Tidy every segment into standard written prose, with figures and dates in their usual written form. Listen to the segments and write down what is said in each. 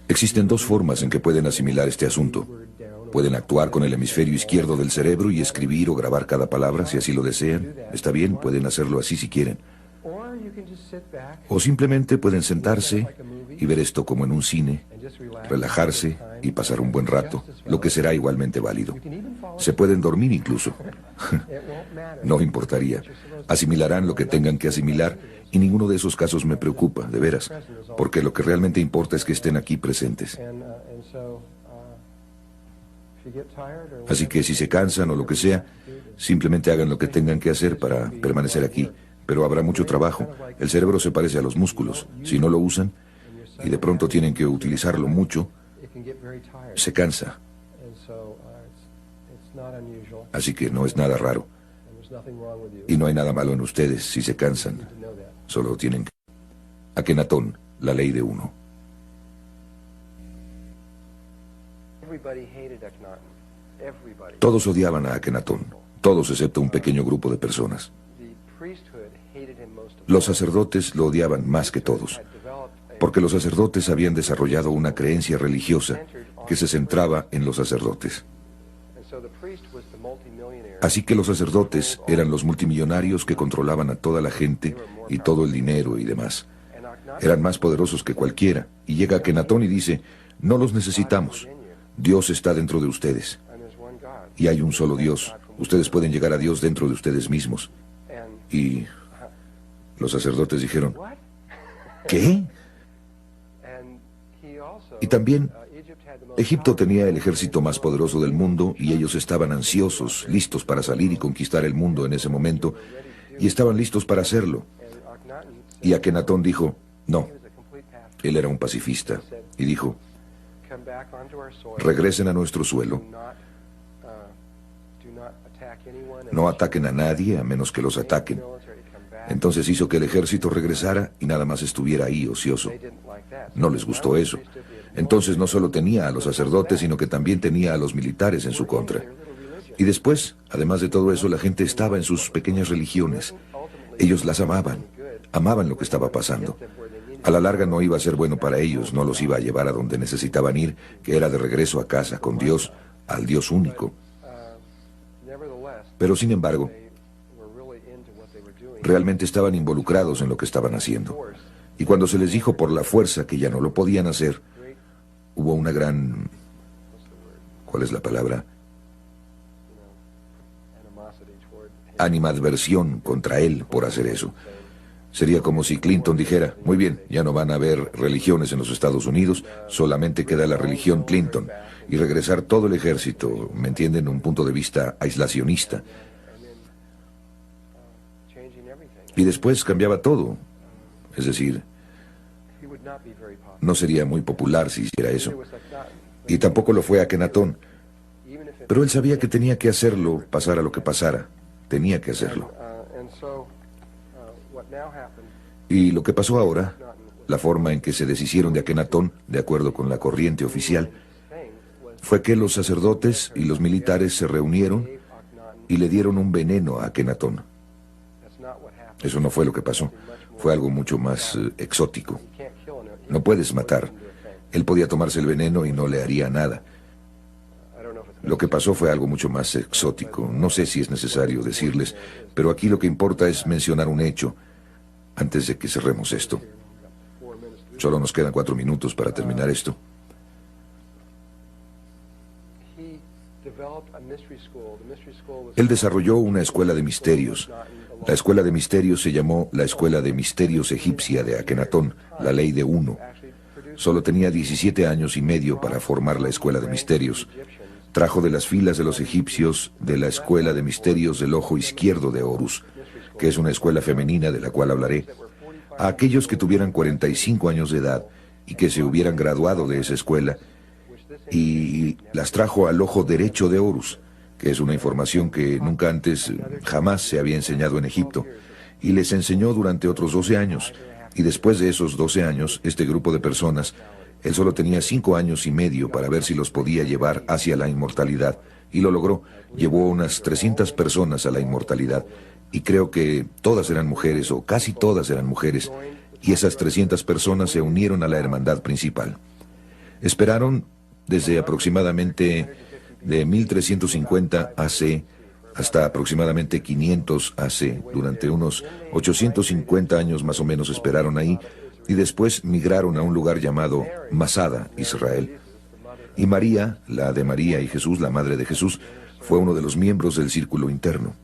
Existen dos formas en que pueden asimilar este asunto. Pueden actuar con el hemisferio izquierdo del cerebro y escribir o grabar cada palabra si así lo desean. Está bien, pueden hacerlo así si quieren. O simplemente pueden sentarse y ver esto como en un cine, relajarse y pasar un buen rato, lo que será igualmente válido. Se pueden dormir incluso. No importaría. Asimilarán lo que tengan que asimilar y ninguno de esos casos me preocupa, de veras, porque lo que realmente importa es que estén aquí presentes. Así que si se cansan o lo que sea, simplemente hagan lo que tengan que hacer para permanecer aquí. Pero habrá mucho trabajo. El cerebro se parece a los músculos. Si no lo usan y de pronto tienen que utilizarlo mucho, se cansa. Así que no es nada raro. Y no hay nada malo en ustedes si se cansan. Solo tienen que... Akenatón, la ley de uno. Todos odiaban a Akenatón. Todos excepto un pequeño grupo de personas. Los sacerdotes lo odiaban más que todos, porque los sacerdotes habían desarrollado una creencia religiosa que se centraba en los sacerdotes. Así que los sacerdotes eran los multimillonarios que controlaban a toda la gente y todo el dinero y demás. Eran más poderosos que cualquiera, y llega Akenatón y dice, no los necesitamos, Dios está dentro de ustedes. Y hay un solo Dios, ustedes pueden llegar a Dios dentro de ustedes mismos. Y los sacerdotes dijeron, ¿qué? Y también, Egipto tenía el ejército más poderoso del mundo y ellos estaban ansiosos, listos para salir y conquistar el mundo en ese momento, y estaban listos para hacerlo. Y Akenatón dijo, no. Él era un pacifista, y dijo, regresen a nuestro suelo. No ataquen a nadie a menos que los ataquen. Entonces hizo que el ejército regresara y nada más estuviera ahí ocioso. No les gustó eso. Entonces no solo tenía a los sacerdotes, sino que también tenía a los militares en su contra. Y después, además de todo eso, la gente estaba en sus pequeñas religiones. Ellos las amaban lo que estaba pasando. A la larga no iba a ser bueno para ellos, no los iba a llevar a donde necesitaban ir, que era de regreso a casa con Dios, al Dios único. Pero sin embargo, realmente estaban involucrados en lo que estaban haciendo. Y cuando se les dijo por la fuerza que ya no lo podían hacer, hubo una gran... ¿Cuál es la palabra? Animadversión contra él por hacer eso. Sería como si Clinton dijera, muy bien, ya no van a haber religiones en los Estados Unidos, solamente queda la religión Clinton, y regresar todo el ejército, ¿me entienden?, un punto de vista aislacionista. Y después cambiaba todo. Es decir, no sería muy popular si hiciera eso. Y tampoco lo fue Akenatón. Pero él sabía que tenía que hacerlo, pasara lo que pasara. Tenía que hacerlo. Y lo que pasó ahora, la forma en que se deshicieron de Akenatón, de acuerdo con la corriente oficial, fue que los sacerdotes y los militares se reunieron y le dieron un veneno a Akenatón. Eso no fue lo que pasó. Fue algo mucho más exótico. No puedes matar. Él podía tomarse el veneno y no le haría nada. Lo que pasó fue algo mucho más exótico. No sé si es necesario decirles, pero aquí lo que importa es mencionar un hecho antes de que cerremos esto. Solo nos quedan 4 minutos para terminar esto. Él desarrolló una escuela de misterios. La escuela de misterios se llamó la Escuela de Misterios Egipcia de Akenatón, la ley de uno. Solo tenía 17 años y medio para formar la escuela de misterios. Trajo de las filas de los egipcios de la escuela de misterios del ojo izquierdo de Horus, que es una escuela femenina de la cual hablaré, a aquellos que tuvieran 45 años de edad y que se hubieran graduado de esa escuela, y las trajo al ojo derecho de Horus, que es una información que nunca antes, jamás se había enseñado en Egipto, y les enseñó durante otros 12 años, y después de esos 12 años, este grupo de personas, él solo tenía 5 años y medio para ver si los podía llevar hacia la inmortalidad, y lo logró. Llevó unas 300 personas a la inmortalidad, y creo que todas eran mujeres, o casi todas eran mujeres, y esas 300 personas se unieron a la hermandad principal. Esperaron desde aproximadamente de 1350 AC hasta aproximadamente 500 AC. Durante unos 850 años más o menos esperaron ahí y después migraron a un lugar llamado Masada, Israel. Y María, la de María y Jesús, la madre de Jesús, fue uno de los miembros del círculo interno.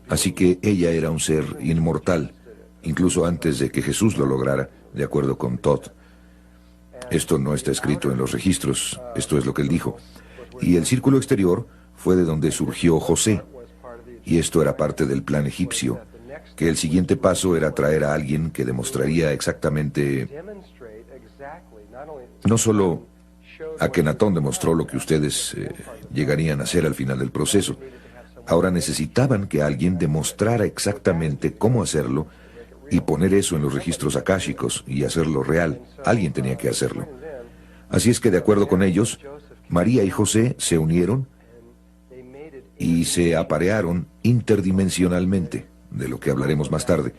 Así que ella era un ser inmortal, incluso antes de que Jesús lo lograra, de acuerdo con Todd. Esto no está escrito en los registros, esto es lo que él dijo. Y el círculo exterior fue de donde surgió José, y esto era parte del plan egipcio, que el siguiente paso era traer a alguien que demostraría exactamente, no solo Akenatón demostró lo que ustedes llegarían a hacer al final del proceso. Ahora necesitaban que alguien demostrara exactamente cómo hacerlo y poner eso en los registros akáshicos y hacerlo real. Alguien tenía que hacerlo. Así es que, de acuerdo con ellos, María y José se unieron y se aparearon interdimensionalmente, de lo que hablaremos más tarde.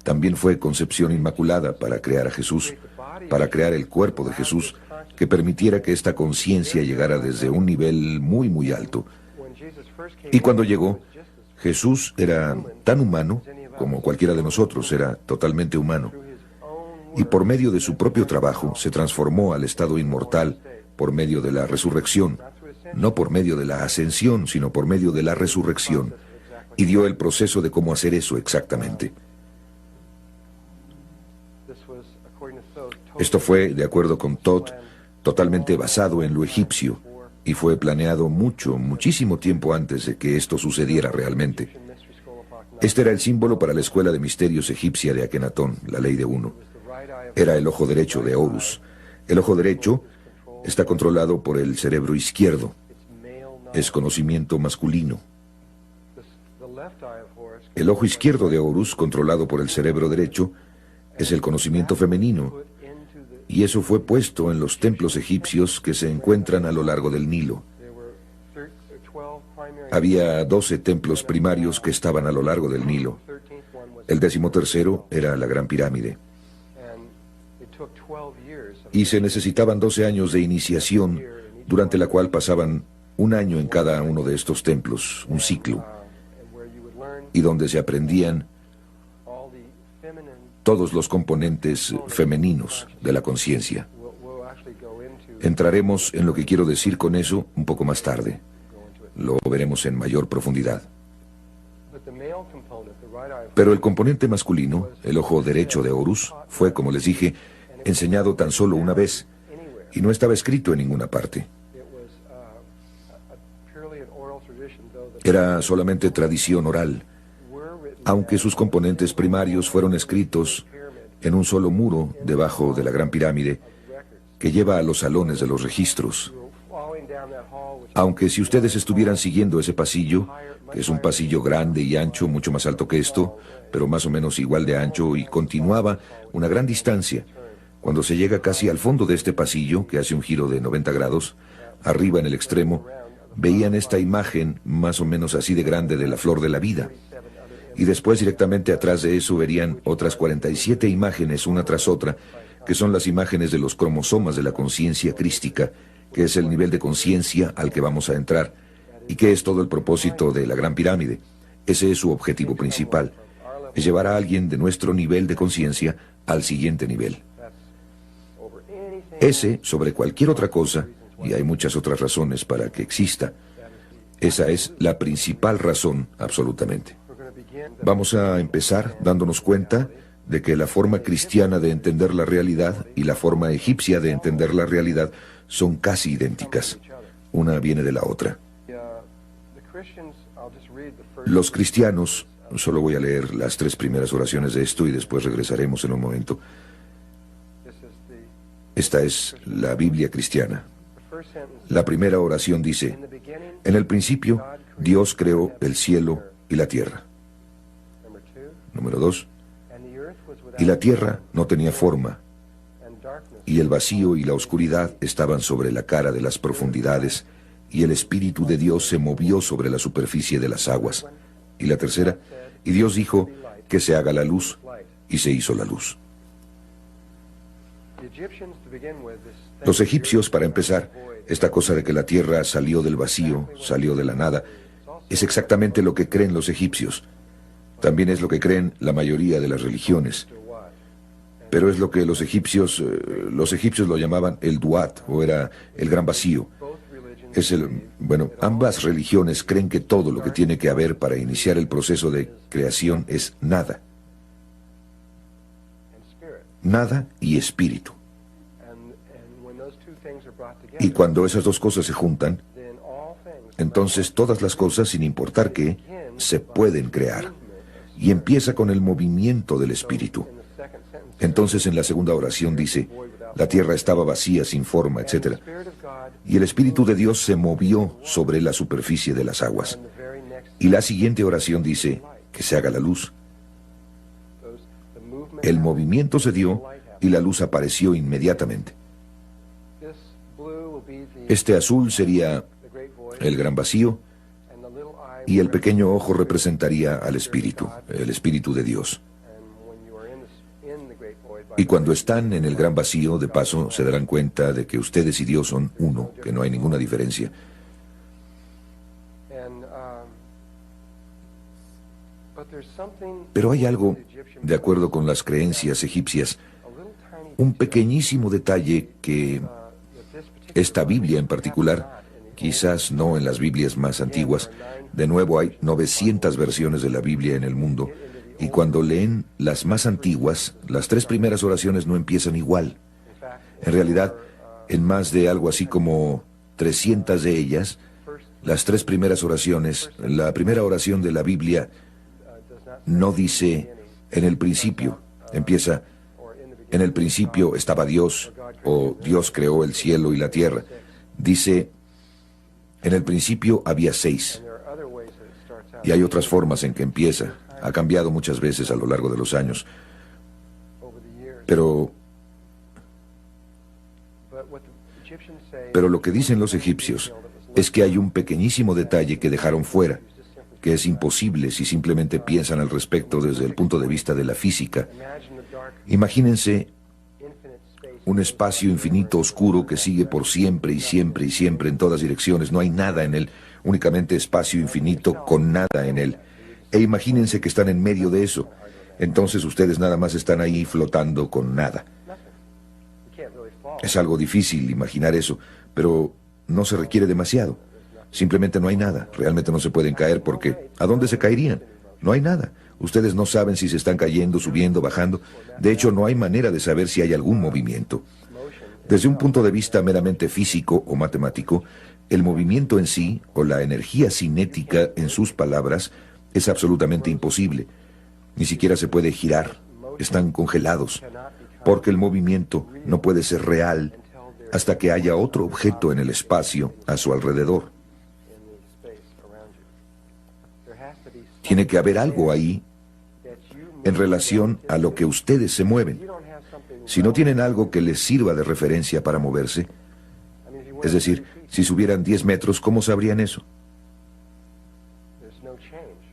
También fue concepción inmaculada para crear a Jesús, para crear el cuerpo de Jesús, que permitiera que esta conciencia llegara desde un nivel muy, muy alto. Y cuando llegó, Jesús era tan humano como cualquiera de nosotros, era totalmente humano. Y por medio de su propio trabajo se transformó al estado inmortal por medio de la resurrección, no por medio de la ascensión, sino por medio de la resurrección, y dio el proceso de cómo hacer eso exactamente. Esto fue, de acuerdo con Todd, totalmente basado en lo egipcio, y fue planeado muchísimo tiempo antes de que esto sucediera realmente. Este era el símbolo para la escuela de misterios egipcia de Akenatón, la ley de uno. Era el ojo derecho de Horus. El ojo derecho está controlado por el cerebro izquierdo. Es conocimiento masculino. El ojo izquierdo de Horus, controlado por el cerebro derecho, es el conocimiento femenino. Y eso fue puesto en los templos egipcios que se encuentran a lo largo del Nilo. Había 12 templos primarios que estaban a lo largo del Nilo. El 13º era la Gran Pirámide. Y se necesitaban 12 años de iniciación, durante la cual pasaban un año en cada uno de estos templos, un ciclo, y donde se aprendían todos los componentes femeninos de la conciencia. Entraremos en lo que quiero decir con eso un poco más tarde. Lo veremos en mayor profundidad. Pero el componente masculino, el ojo derecho de Horus, fue, como les dije, enseñado tan solo una vez, y no estaba escrito en ninguna parte. Era solamente tradición oral, aunque sus componentes primarios fueron escritos en un solo muro debajo de la Gran Pirámide, que lleva a los salones de los registros. Aunque si ustedes estuvieran siguiendo ese pasillo, que es un pasillo grande y ancho, mucho más alto que esto, pero más o menos igual de ancho, y continuaba una gran distancia, cuando se llega casi al fondo de este pasillo, que hace un giro de 90 grados, arriba en el extremo, veían esta imagen más o menos así de grande de la flor de la vida. Y después directamente atrás de eso verían otras 47 imágenes una tras otra, que son las imágenes de los cromosomas de la conciencia crística, que es el nivel de conciencia al que vamos a entrar, y que es todo el propósito de la Gran Pirámide. Ese es su objetivo principal, es llevar a alguien de nuestro nivel de conciencia al siguiente nivel. Ese, sobre cualquier otra cosa, y hay muchas otras razones para que exista, esa es la principal razón, absolutamente. Vamos a empezar dándonos cuenta de que la forma cristiana de entender la realidad y la forma egipcia de entender la realidad son casi idénticas. Una viene de la otra. Los cristianos, solo voy a leer las 3 primeras oraciones de esto y después regresaremos en un momento. Esta es la Biblia cristiana. La primera oración dice: en el principio, Dios creó el cielo y la tierra. Número 2. Y la tierra no tenía forma, y el vacío y la oscuridad estaban sobre la cara de las profundidades, y el Espíritu de Dios se movió sobre la superficie de las aguas. Y la tercera, y Dios dijo: que se haga la luz, y se hizo la luz. Los egipcios, para empezar, esta cosa de que la tierra salió del vacío, salió de la nada, es exactamente lo que creen los egipcios. También es lo que creen la mayoría de las religiones. Pero es lo que los egipcios lo llamaban el Duat, o era el gran vacío. Ambas religiones creen que todo lo que tiene que haber para iniciar el proceso de creación es nada. Nada y espíritu. Y cuando esas dos cosas se juntan, entonces todas las cosas, sin importar qué, se pueden crear. Y empieza con el movimiento del espíritu. Entonces en la segunda oración dice, la tierra estaba vacía, sin forma, etc. Y el Espíritu de Dios se movió sobre la superficie de las aguas. Y la siguiente oración dice, que se haga la luz. El movimiento se dio y la luz apareció inmediatamente. Este azul sería el gran vacío y el pequeño ojo representaría al Espíritu, el Espíritu de Dios. Y cuando están en el gran vacío, de paso, se darán cuenta de que ustedes y Dios son uno, que no hay ninguna diferencia. Pero hay algo, de acuerdo con las creencias egipcias, un pequeñísimo detalle que esta Biblia en particular, quizás no en las Biblias más antiguas, de nuevo hay 900 versiones de la Biblia en el mundo, y cuando leen las más antiguas, las 3 primeras oraciones no empiezan igual. En realidad, en más de algo así como 300 de ellas, las 3 primeras oraciones, la primera oración de la Biblia no dice en el principio, empieza en el principio estaba Dios, o Dios creó el cielo y la tierra. Dice, en el principio había 6. Y hay otras formas en que empieza. Ha cambiado muchas veces a lo largo de los años. Pero lo que dicen los egipcios es que hay un pequeñísimo detalle que dejaron fuera, que es imposible si simplemente piensan al respecto desde el punto de vista de la física. Imagínense un espacio infinito oscuro que sigue por siempre y siempre y siempre en todas direcciones. No hay nada en él, únicamente espacio infinito con nada en él. E imagínense que están en medio de eso. Entonces ustedes nada más están ahí flotando con nada. Es algo difícil imaginar eso, pero no se requiere demasiado. Simplemente no hay nada. Realmente no se pueden caer porque ¿a dónde se caerían? No hay nada. Ustedes no saben si se están cayendo, subiendo, bajando. De hecho, no hay manera de saber si hay algún movimiento. Desde un punto de vista meramente físico o matemático, el movimiento en sí, o la energía cinética en sus palabras, es absolutamente imposible. Ni siquiera se puede girar. Están congelados. Porque el movimiento no puede ser real hasta que haya otro objeto en el espacio a su alrededor. Tiene que haber algo ahí en relación a lo que ustedes se mueven. Si no tienen algo que les sirva de referencia para moverse, es decir, si subieran 10 metros, ¿cómo sabrían eso?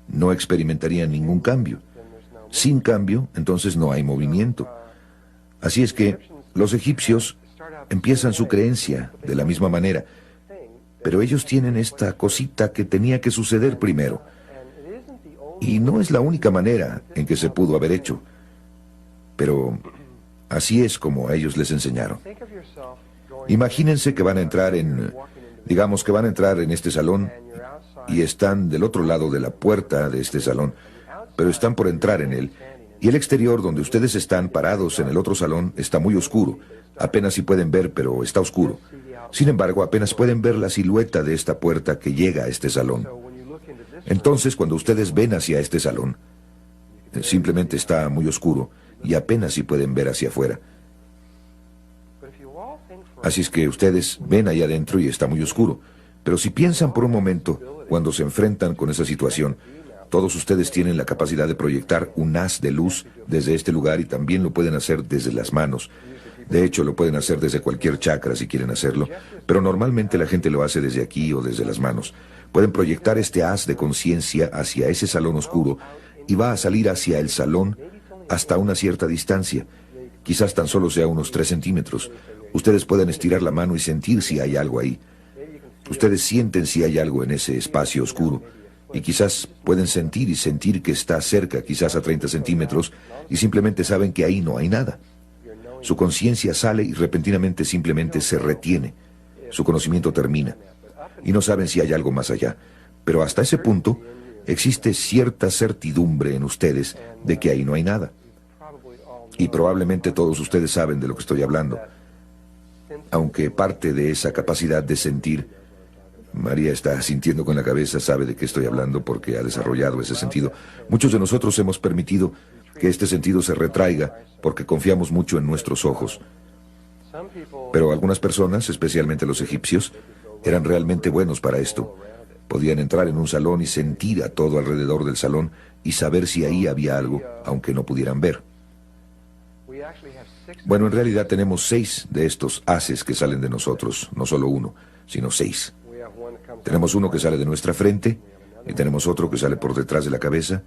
No experimentarían ningún cambio. Sin cambio, entonces no hay movimiento. Así es que los egipcios empiezan su creencia de la misma manera, pero ellos tienen esta cosita que tenía que suceder primero. Y no es la única manera en que se pudo haber hecho, pero así es como a ellos les enseñaron. Imagínense que van a entrar digamos que van a entrar en este salón y están del otro lado de la puerta de este salón, pero están por entrar en él. Y el exterior, donde ustedes están parados en el otro salón, está muy oscuro. Apenas si pueden ver, pero está oscuro. Sin embargo, apenas pueden ver la silueta de esta puerta que llega a este salón. Entonces, cuando ustedes ven hacia este salón, simplemente está muy oscuro y apenas si pueden ver hacia afuera. Así es que ustedes ven allá adentro y está muy oscuro. Pero si piensan por un momento, cuando se enfrentan con esa situación, todos ustedes tienen la capacidad de proyectar un haz de luz desde este lugar y también lo pueden hacer desde las manos. De hecho, lo pueden hacer desde cualquier chakra si quieren hacerlo, pero normalmente la gente lo hace desde aquí o desde las manos. Pueden proyectar este haz de conciencia hacia ese salón oscuro y va a salir hacia el salón hasta una cierta distancia. Quizás tan solo sea unos 3 centímetros. Ustedes pueden estirar la mano y sentir si hay algo ahí. Ustedes sienten si hay algo en ese espacio oscuro. Y quizás pueden sentir que está cerca, quizás a 30 centímetros, y simplemente saben que ahí no hay nada. Su conciencia sale y repentinamente simplemente se retiene. Su conocimiento termina. Y no saben si hay algo más allá. Pero hasta ese punto, existe cierta certidumbre en ustedes de que ahí no hay nada. Y probablemente todos ustedes saben de lo que estoy hablando. Aunque parte de esa capacidad de sentir, María está sintiendo con la cabeza, sabe de qué estoy hablando porque ha desarrollado ese sentido. Muchos de nosotros hemos permitido que este sentido se retraiga porque confiamos mucho en nuestros ojos. Pero algunas personas, especialmente los egipcios, eran realmente buenos para esto. Podían entrar en un salón y sentir a todo alrededor del salón y saber si ahí había algo, aunque no pudieran ver. Bueno, en realidad tenemos 6 de estos haces que salen de nosotros, no solo uno, sino 6. Tenemos uno que sale de nuestra frente, y tenemos otro que sale por detrás de la cabeza,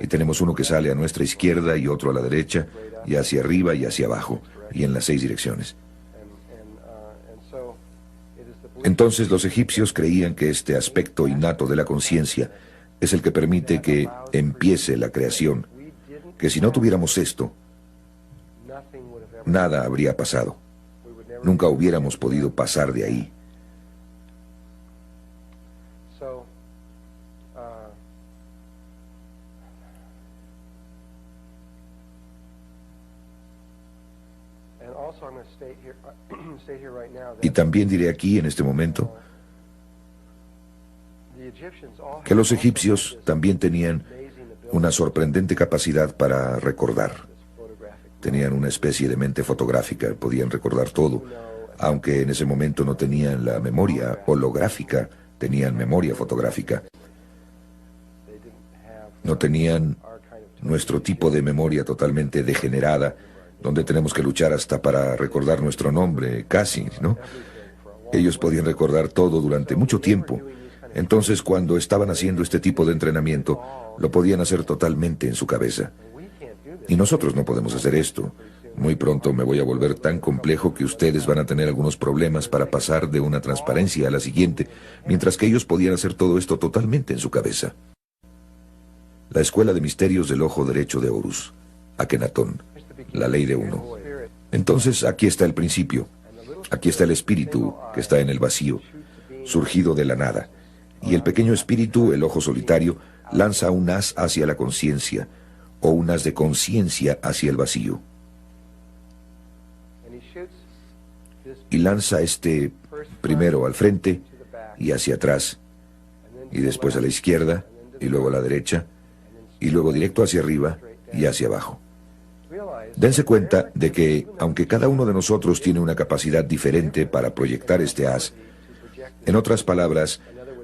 y tenemos uno que sale a nuestra izquierda y otro a la derecha, y hacia arriba y hacia abajo, y en las 6 direcciones. Entonces los egipcios creían que este aspecto innato de la conciencia es el que permite que empiece la creación, que si no tuviéramos esto, nada habría pasado. Nunca hubiéramos podido pasar de ahí. Y también diré aquí, en este momento, que los egipcios también tenían una sorprendente capacidad para recordar. Tenían una especie de mente fotográfica, podían recordar todo, aunque en ese momento no tenían la memoria holográfica, tenían memoria fotográfica. No tenían nuestro tipo de memoria totalmente degenerada, donde tenemos que luchar hasta para recordar nuestro nombre, casi, ¿no? Ellos podían recordar todo durante mucho tiempo. Entonces, cuando estaban haciendo este tipo de entrenamiento, lo podían hacer totalmente en su cabeza. Y nosotros no podemos hacer esto. Muy pronto me voy a volver tan complejo que ustedes van a tener algunos problemas para pasar de una transparencia a la siguiente, mientras que ellos podían hacer todo esto totalmente en su cabeza. La Escuela de Misterios del Ojo Derecho de Horus, Akenatón, la ley de uno. Entonces, aquí está el principio. Aquí está el espíritu que está en el vacío, surgido de la nada. Y el pequeño espíritu, el ojo solitario, lanza un haz hacia la conciencia, o un haz de conciencia hacia el vacío. Y lanza este primero al frente y hacia atrás, y después a la izquierda, y luego a la derecha, y luego directo hacia arriba y hacia abajo. Dense cuenta de que, aunque cada uno de nosotros tiene una capacidad diferente para proyectar este haz, en otras palabras,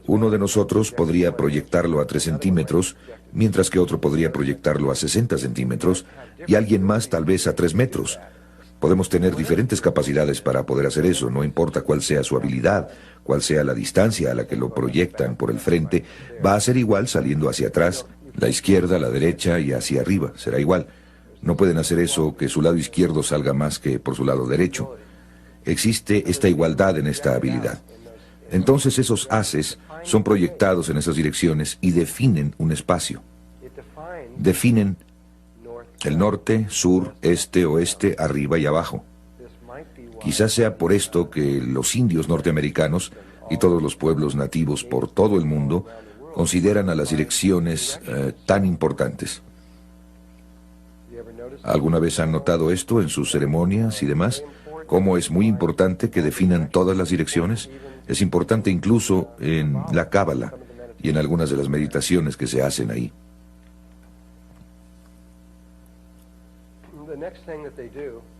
uno de nosotros podría proyectarlo a 3 centímetros, mientras que otro podría proyectarlo a 60 centímetros, y alguien más tal vez a 3 metros. Podemos tener diferentes capacidades para poder hacer eso, no importa cuál sea su habilidad, cuál sea la distancia a la que lo proyectan por el frente, va a ser igual saliendo hacia atrás, la izquierda, la derecha y hacia arriba, será igual. No pueden hacer eso que su lado izquierdo salga más que por su lado derecho. Existe esta igualdad en esta habilidad. Entonces esos haces son proyectados en esas direcciones y definen un espacio. Definen el norte, sur, este, oeste, arriba y abajo. Quizás sea por esto que los indios norteamericanos y todos los pueblos nativos por todo el mundo consideran a las direcciones tan importantes. ¿Alguna vez han notado esto en sus ceremonias y demás? ¿Cómo es muy importante que definan todas las direcciones? Es importante incluso en la cábala y en algunas de las meditaciones que se hacen ahí.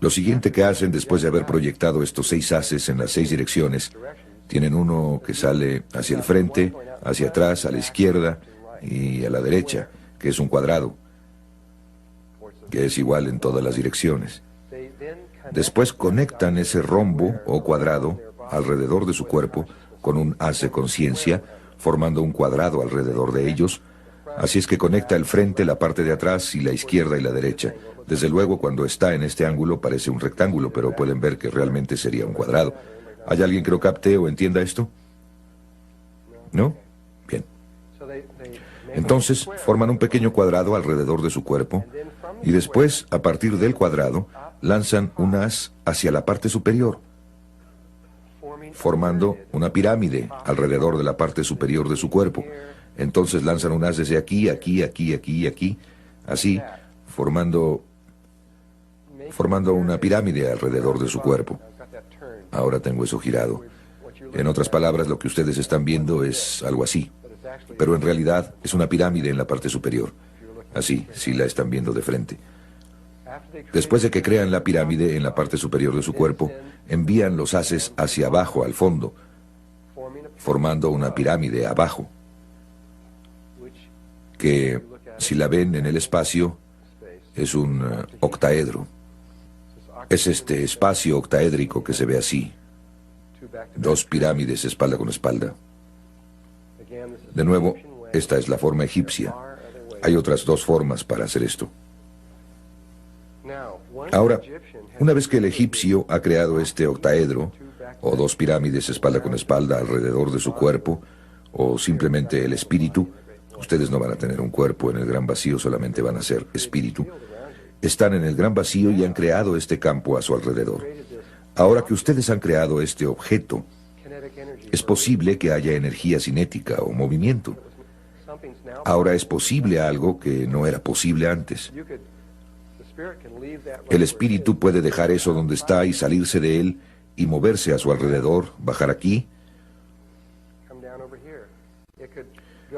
Lo siguiente que hacen después de haber proyectado estos 6 haces en las 6 direcciones, tienen uno que sale hacia el frente, hacia atrás, a la izquierda y a la derecha, que es un cuadrado, que es igual en todas las direcciones. Después conectan ese rombo o cuadrado alrededor de su cuerpo con un haz de conciencia, formando un cuadrado alrededor de ellos. Así es que conecta el frente, la parte de atrás y la izquierda y la derecha. Desde luego, cuando está en este ángulo parece un rectángulo, pero pueden ver que realmente sería un cuadrado. ¿Hay alguien que lo capte o entienda esto? ¿No? Bien. Entonces, forman un pequeño cuadrado alrededor de su cuerpo y después, a partir del cuadrado, lanzan un haz hacia la parte superior, formando una pirámide alrededor de la parte superior de su cuerpo. Entonces lanzan un haz desde aquí, aquí, aquí, aquí y aquí, así, formando una pirámide alrededor de su cuerpo. Ahora tengo eso girado. En otras palabras, lo que ustedes están viendo es algo así, pero en realidad es una pirámide en la parte superior. Así, si la están viendo de frente. Después de que crean la pirámide en la parte superior de su cuerpo, envían los haces hacia abajo, al fondo, formando una pirámide abajo, que, si la ven en el espacio, es un octaedro. Es este espacio octaédrico que se ve así. Dos pirámides espalda con espalda. De nuevo, esta es la forma egipcia. Hay otras dos formas para hacer esto. Ahora, una vez que el egipcio ha creado este octaedro, o dos pirámides espalda con espalda alrededor de su cuerpo, o simplemente el espíritu, ustedes no van a tener un cuerpo en el gran vacío, solamente van a ser espíritu. Están en el gran vacío y han creado este campo a su alrededor. Ahora que ustedes han creado este objeto, es posible que haya energía cinética o movimiento. Ahora es posible algo que no era posible antes. El espíritu puede dejar eso donde está y salirse de él y moverse a su alrededor, bajar aquí.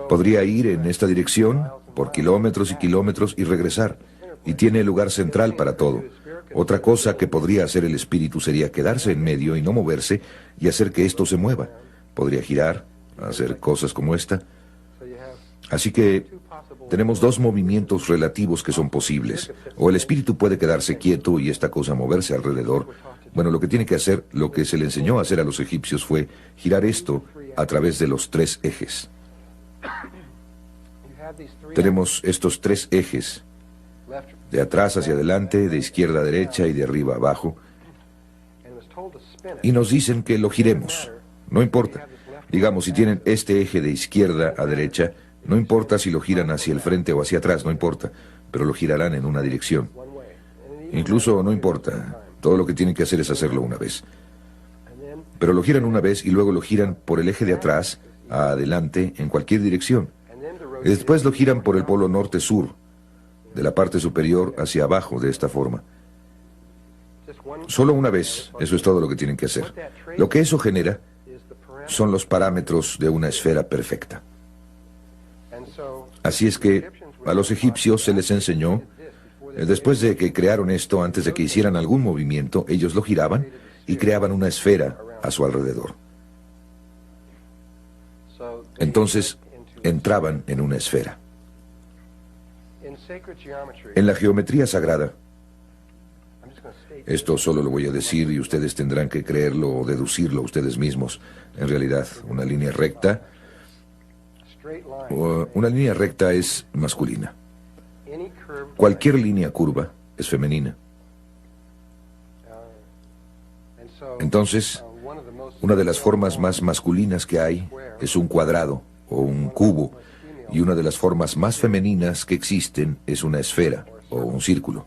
Podría ir en esta dirección por kilómetros y kilómetros y regresar. Y tiene el lugar central para todo. Otra cosa que podría hacer el espíritu sería quedarse en medio y no moverse y hacer que esto se mueva. Podría girar, hacer cosas como esta. Así que tenemos dos movimientos relativos que son posibles. O el espíritu puede quedarse quieto y esta cosa moverse alrededor. Bueno, lo que tiene que hacer, lo que se le enseñó a hacer a los egipcios fue girar esto a través de los tres ejes. Tenemos estos tres ejes, de atrás hacia adelante, de izquierda a derecha y de arriba a abajo, y nos dicen que lo giremos. No importa. Digamos, si tienen este eje de izquierda a derecha, no importa si lo giran hacia el frente o hacia atrás, no importa, pero lo girarán en una dirección. Incluso no importa, todo lo que tienen que hacer es hacerlo una vez. Pero lo giran una vez y luego lo giran por el eje de atrás a adelante en cualquier dirección. Y después lo giran por el polo norte-sur, de la parte superior hacia abajo, de esta forma. Solo una vez, eso es todo lo que tienen que hacer. Lo que eso genera son los parámetros de una esfera perfecta. Así es que a los egipcios se les enseñó, después de que crearon esto, antes de que hicieran algún movimiento, ellos lo giraban y creaban una esfera a su alrededor. Entonces, entraban en una esfera. En la geometría sagrada, esto solo lo voy a decir y ustedes tendrán que creerlo o deducirlo ustedes mismos. En realidad, una línea recta es masculina. Cualquier línea curva es femenina. Entonces, una de las formas más masculinas que hay es un cuadrado o un cubo, y una de las formas más femeninas que existen es una esfera o un círculo.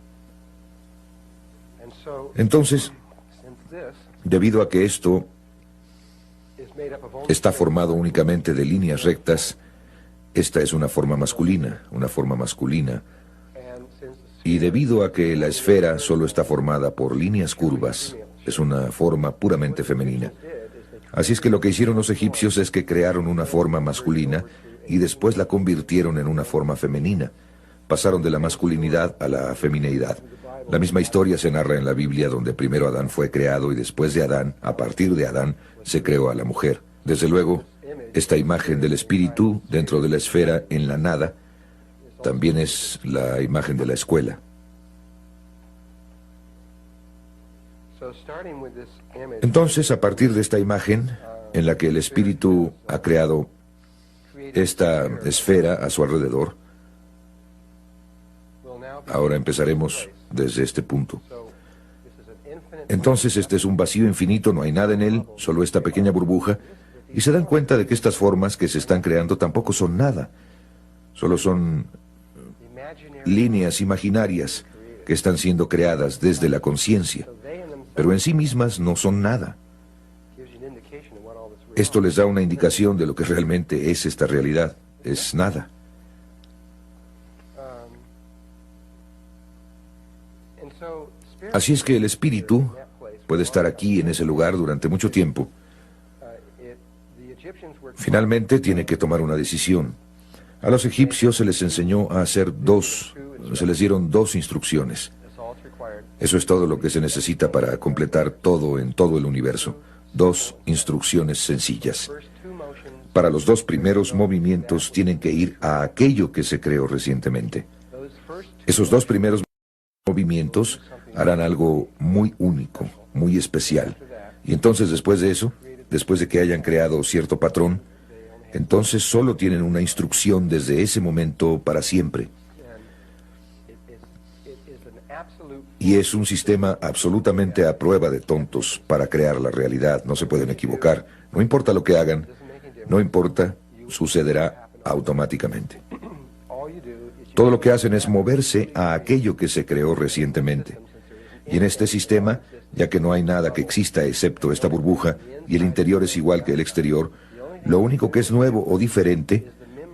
Entonces, debido a que esto está formado únicamente de líneas rectas, esta es una forma masculina, y debido a que la esfera solo está formada por líneas curvas, es una forma puramente femenina. Así es que lo que hicieron los egipcios es que crearon una forma masculina y después la convirtieron en una forma femenina. Pasaron de la masculinidad a la femineidad. La misma historia se narra en la Biblia, donde primero Adán fue creado y después de Adán, a partir de Adán, se creó a la mujer. Desde luego, esta imagen del espíritu dentro de la esfera en la nada también es la imagen de la escuela. Entonces, a partir de esta imagen, en la que el espíritu ha creado esta esfera a su alrededor, ahora empezaremos desde este punto. Entonces este es un vacío infinito, no hay nada en él, solo esta pequeña burbuja, y se dan cuenta de que estas formas que se están creando tampoco son nada, solo son líneas imaginarias que están siendo creadas desde la conciencia, pero en sí mismas no son nada. Esto les da una indicación de lo que realmente es esta realidad, es nada. Así es que el espíritu puede estar aquí en ese lugar durante mucho tiempo. Finalmente tiene que tomar una decisión. A los egipcios se les enseñó a hacer se les dieron dos instrucciones. Eso es todo lo que se necesita para completar todo en todo el universo. Dos instrucciones sencillas. Para los dos primeros movimientos tienen que ir a aquello que se creó recientemente. Esos dos primeros movimientos harán algo muy único, muy especial. Y entonces después de eso, después de que hayan creado cierto patrón, entonces solo tienen una instrucción desde ese momento para siempre. Y es un sistema absolutamente a prueba de tontos para crear la realidad. No se pueden equivocar. No importa lo que hagan, no importa, sucederá automáticamente. Todo lo que hacen es moverse a aquello que se creó recientemente. Y en este sistema, ya que no hay nada que exista excepto esta burbuja, y el interior es igual que el exterior, lo único que es nuevo o diferente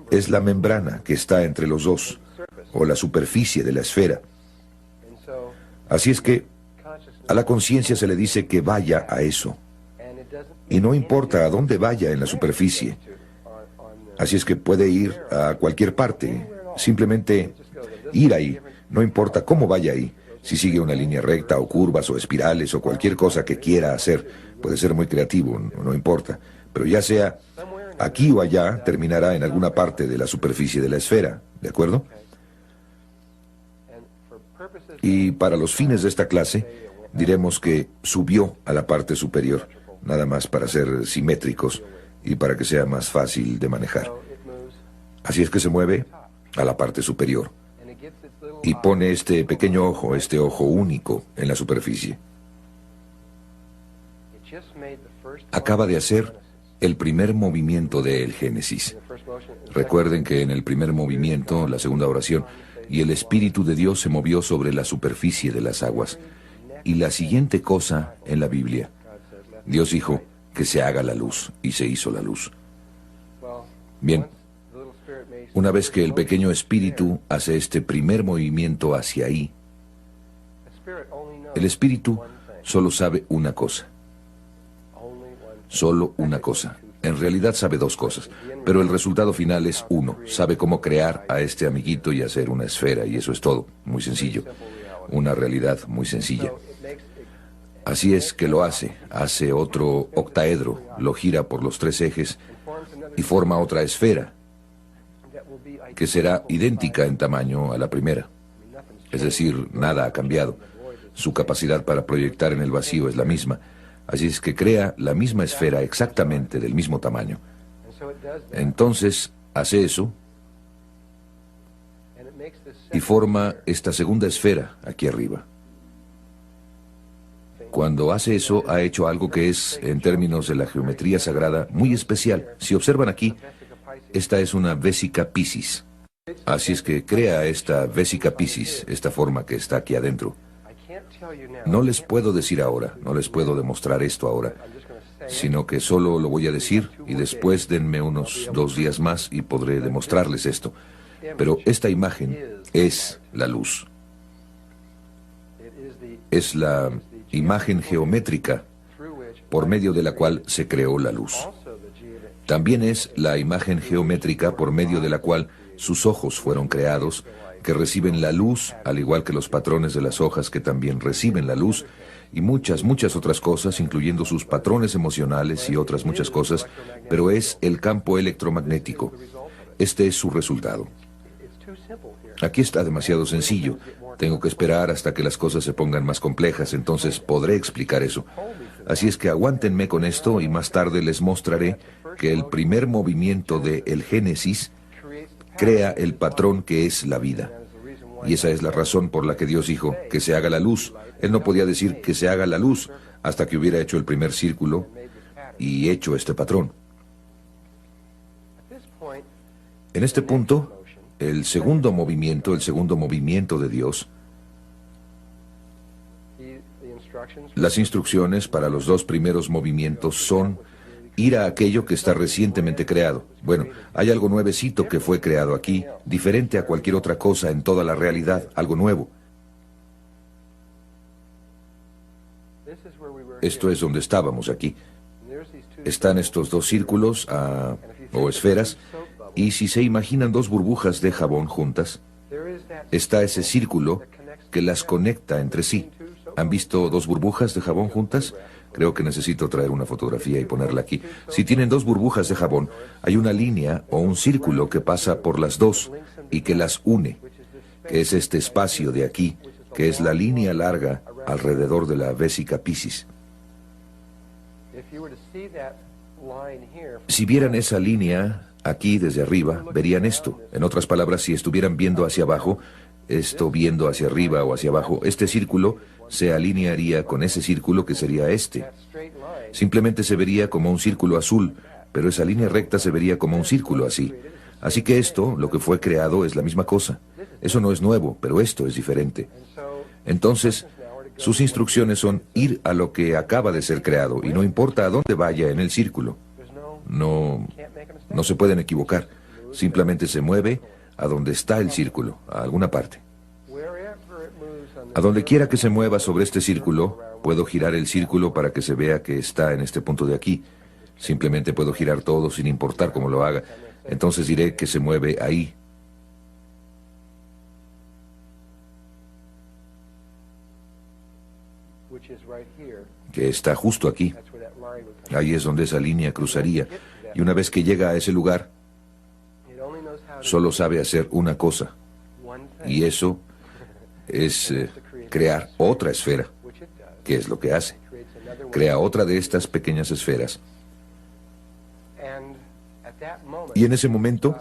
es la membrana que está entre los dos, o la superficie de la esfera. Así es que a la conciencia se le dice que vaya a eso. Y no importa a dónde vaya en la superficie. Así es que puede ir a cualquier parte, simplemente ir ahí, no importa cómo vaya ahí. Si sigue una línea recta o curvas o espirales o cualquier cosa que quiera hacer, puede ser muy creativo, no importa. Pero ya sea aquí o allá, terminará en alguna parte de la superficie de la esfera, ¿de acuerdo? Y para los fines de esta clase, diremos que subió a la parte superior, nada más para ser simétricos y para que sea más fácil de manejar. Así es que se mueve a la parte superior y pone este pequeño ojo, este ojo único en la superficie. Acaba de hacer el primer movimiento del Génesis. Recuerden que en el primer movimiento, la segunda oración, y el Espíritu de Dios se movió sobre la superficie de las aguas. Y la siguiente cosa en la Biblia, Dios dijo que se haga la luz, y se hizo la luz. Bien, una vez que el pequeño espíritu hace este primer movimiento hacia ahí, el espíritu solo sabe una cosa. Solo una cosa. En realidad sabe dos cosas, pero el resultado final es uno. Sabe cómo crear a este amiguito y hacer una esfera, y eso es todo. Muy sencillo. Una realidad muy sencilla. Así es que lo hace. Hace otro octaedro, lo gira por los tres ejes y forma otra esfera, que será idéntica en tamaño a la primera. Es decir, nada ha cambiado. Su capacidad para proyectar en el vacío es la misma. Así es que crea la misma esfera exactamente del mismo tamaño. Entonces hace eso y forma esta segunda esfera aquí arriba. Cuando hace eso, ha hecho algo que es, en términos de la geometría sagrada, muy especial. Si observan aquí, esta es una vésica Piscis. Así es que crea esta vésica Piscis, esta forma que está aquí adentro. No les puedo decir ahora, no les puedo demostrar esto ahora, sino que solo lo voy a decir y después denme unos 2 días más y podré demostrarles esto. Pero esta imagen es la luz. Es la imagen geométrica por medio de la cual se creó la luz. También es la imagen geométrica por medio de la cual sus ojos fueron creados, que reciben la luz, al igual que los patrones de las hojas que también reciben la luz, y muchas otras cosas, incluyendo sus patrones emocionales y otras muchas cosas, pero es el campo electromagnético. Este es su resultado. Aquí está demasiado sencillo. Tengo que esperar hasta que las cosas se pongan más complejas, entonces podré explicar eso. Así es que aguántenme con esto y más tarde les mostraré que el primer movimiento de el Génesis crea el patrón que es la vida. Y esa es la razón por la que Dios dijo que se haga la luz. Él no podía decir que se haga la luz hasta que hubiera hecho el primer círculo y hecho este patrón. En este punto, el segundo movimiento de Dios, las instrucciones para los dos primeros movimientos son ir a aquello que está recientemente creado. Bueno, hay algo nuevecito que fue creado aquí, diferente a cualquier otra cosa en toda la realidad, algo nuevo. Esto es donde estábamos aquí. Están estos dos círculos o esferas, y si se imaginan dos burbujas de jabón juntas, está ese círculo que las conecta entre sí. ¿Han visto dos burbujas de jabón juntas? Creo que necesito traer una fotografía y ponerla aquí. Si tienen dos burbujas de jabón, hay una línea o un círculo que pasa por las dos y que las une, que es este espacio de aquí, que es la línea larga alrededor de la vésica Piscis. Si vieran esa línea aquí desde arriba, verían esto. En otras palabras, si estuvieran viendo hacia abajo, esto viendo hacia arriba o hacia abajo, este círculo se alinearía con ese círculo que sería este. Simplemente se vería como un círculo azul, pero esa línea recta se vería como un círculo así. Así que esto, lo que fue creado, es la misma cosa. Eso no es nuevo, pero esto es diferente. Entonces, sus instrucciones son ir a lo que acaba de ser creado, y no importa a dónde vaya en el círculo. No se pueden equivocar. Simplemente se mueve a donde está el círculo, a alguna parte. A donde quiera que se mueva sobre este círculo, puedo girar el círculo para que se vea que está en este punto de aquí. Simplemente puedo girar todo sin importar cómo lo haga. Entonces diré que se mueve ahí. Que está justo aquí. Ahí es donde esa línea cruzaría. Y una vez que llega a ese lugar, solo sabe hacer una cosa. Y eso es crear otra esfera. ¿Qué es lo que hace? Crea otra de estas pequeñas esferas. Y en ese momento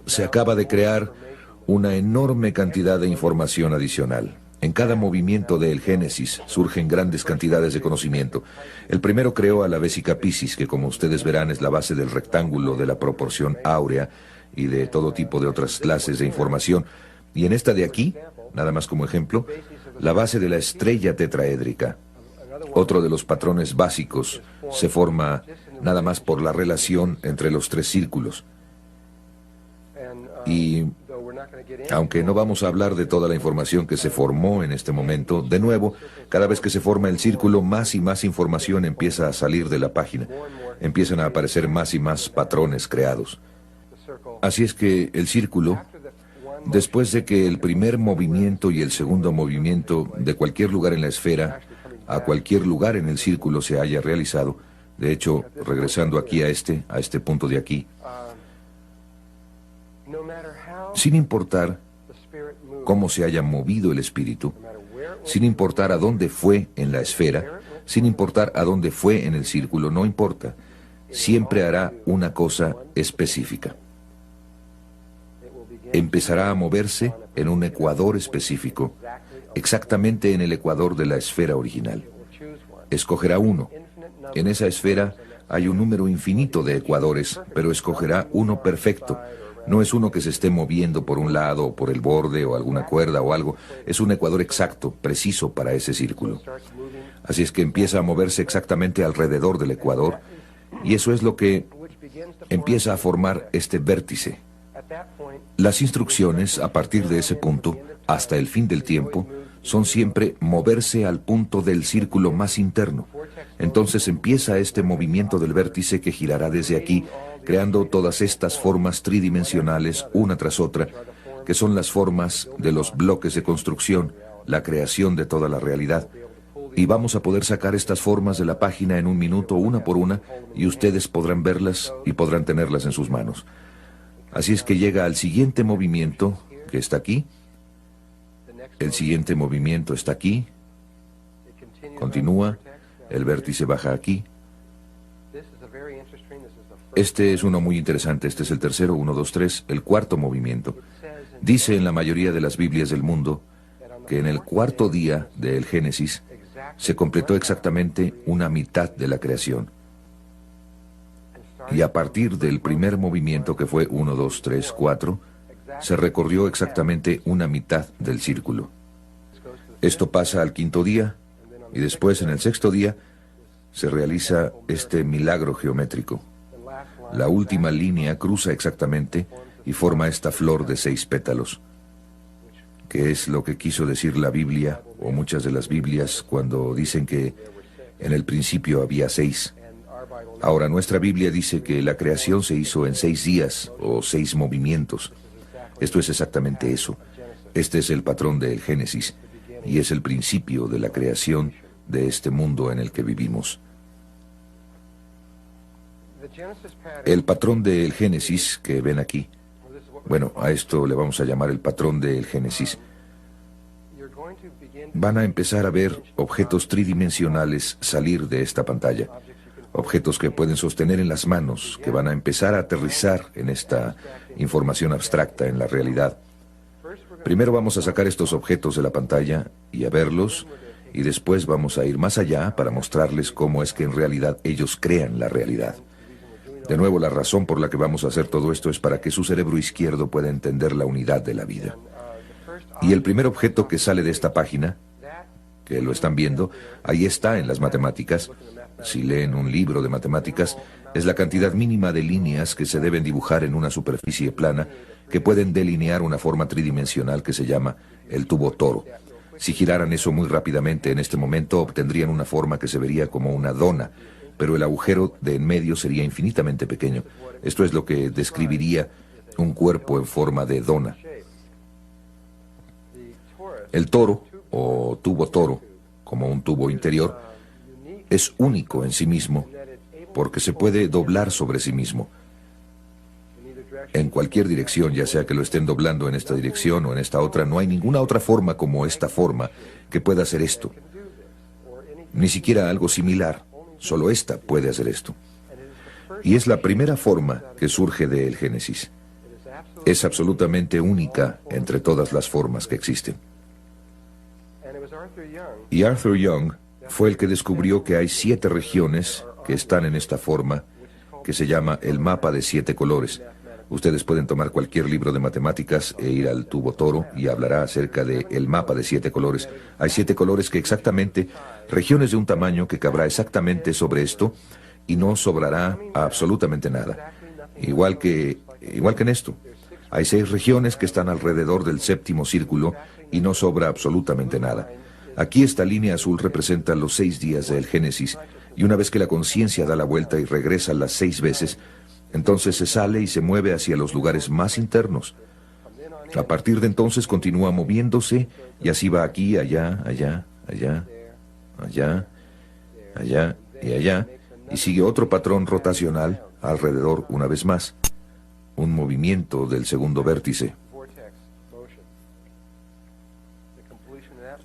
se acaba de crear una enorme cantidad de información adicional. En cada movimiento del Génesis surgen grandes cantidades de conocimiento. El primero creó a la vésica Piscis, que como ustedes verán es la base del rectángulo, de la proporción áurea y de todo tipo de otras clases de información. Y en esta de aquí, nada más como ejemplo, la base de la estrella tetraédrica. Otro de los patrones básicos se forma nada más por la relación entre los tres círculos. Y aunque no vamos a hablar de toda la información que se formó en este momento, de nuevo, cada vez que se forma el círculo, más y más información empieza a salir de la página. Empiezan a aparecer más y más patrones creados. Así es que el círculo, después de que el primer movimiento y el segundo movimiento de cualquier lugar en la esfera a cualquier lugar en el círculo se haya realizado, de hecho, regresando aquí a este punto de aquí, sin importar cómo se haya movido el espíritu, sin importar a dónde fue en la esfera, sin importar a dónde fue en el círculo, no importa, siempre hará una cosa específica. Empezará a moverse en un ecuador específico, exactamente en el ecuador de la esfera original. Escogerá uno. En esa esfera hay un número infinito de ecuadores, pero escogerá uno perfecto. No es uno que se esté moviendo por un lado o por el borde o alguna cuerda o algo. Es un ecuador exacto, preciso para ese círculo. Así es que empieza a moverse exactamente alrededor del ecuador, y eso es lo que empieza a formar este vértice. Las instrucciones a partir de ese punto, hasta el fin del tiempo, son siempre moverse al punto del círculo más interno. Entonces empieza este movimiento del vértice que girará desde aquí, creando todas estas formas tridimensionales una tras otra, que son las formas de los bloques de construcción, la creación de toda la realidad. Y vamos a poder sacar estas formas de la página en un minuto, una por una, y ustedes podrán verlas y podrán tenerlas en sus manos. Así es que llega al siguiente movimiento, que está aquí. El siguiente movimiento está aquí. Continúa. El vértice baja aquí. Este es uno muy interesante. Este es el tercero, 1, 2, 3, el cuarto movimiento. Dice en la mayoría de las Biblias del mundo que en el cuarto día del Génesis se completó exactamente una mitad de la creación. Y a partir del primer movimiento, que fue 1, 2, 3, 4, se recorrió exactamente una mitad del círculo. Esto pasa al quinto día, y después, en el sexto día, se realiza este milagro geométrico. La última línea cruza exactamente y forma esta flor de 6 pétalos, que es lo que quiso decir la Biblia, o muchas de las Biblias, cuando dicen que en el principio había 6. Ahora, nuestra Biblia dice que la creación se hizo en 6 días, o 6 movimientos. Esto es exactamente eso. Este es el patrón del Génesis, y es el principio de la creación de este mundo en el que vivimos. El patrón del Génesis que ven aquí, bueno, a esto le vamos a llamar el patrón del Génesis. Van a empezar a ver objetos tridimensionales salir de esta pantalla. Objetos que pueden sostener en las manos, que van a empezar a aterrizar en esta información abstracta, en la realidad. Primero vamos a sacar estos objetos de la pantalla y a verlos, y después vamos a ir más allá para mostrarles cómo es que en realidad ellos crean la realidad. De nuevo, la razón por la que vamos a hacer todo esto es para que su cerebro izquierdo pueda entender la unidad de la vida. Y el primer objeto que sale de esta página, que lo están viendo, ahí está en las matemáticas. Si leen un libro de matemáticas, es la cantidad mínima de líneas que se deben dibujar en una superficie plana que pueden delinear una forma tridimensional que se llama el tubo toro. Si giraran eso muy rápidamente en este momento, obtendrían una forma que se vería como una dona, pero el agujero de en medio sería infinitamente pequeño. Esto es lo que describiría un cuerpo en forma de dona. El toro, o tubo toro, como un tubo interior, es único en sí mismo, porque se puede doblar sobre sí mismo. En cualquier dirección, ya sea que lo estén doblando en esta dirección o en esta otra, no hay ninguna otra forma como esta forma que pueda hacer esto. Ni siquiera algo similar. Solo esta puede hacer esto. Y es la primera forma que surge del Génesis. Es absolutamente única entre todas las formas que existen. Y Arthur Young fue el que descubrió que hay 7 regiones que están en esta forma, que se llama el mapa de 7 colores. Ustedes pueden tomar cualquier libro de matemáticas e ir al tubo toro y hablará acerca del mapa de 7 colores. Hay 7 colores que exactamente, regiones de un tamaño que cabrá exactamente sobre esto y no sobrará absolutamente nada. Igual que en esto. Hay 6 regiones que están alrededor del séptimo círculo y no sobra absolutamente nada. Aquí esta línea azul representa los 6 días del Génesis, y una vez que la conciencia da la vuelta y regresa las 6 veces, entonces se sale y se mueve hacia los lugares más internos. A partir de entonces continúa moviéndose y así va aquí, allá, allá, allá, allá, allá y allá, y sigue otro patrón rotacional alrededor una vez más, un movimiento del segundo vértice.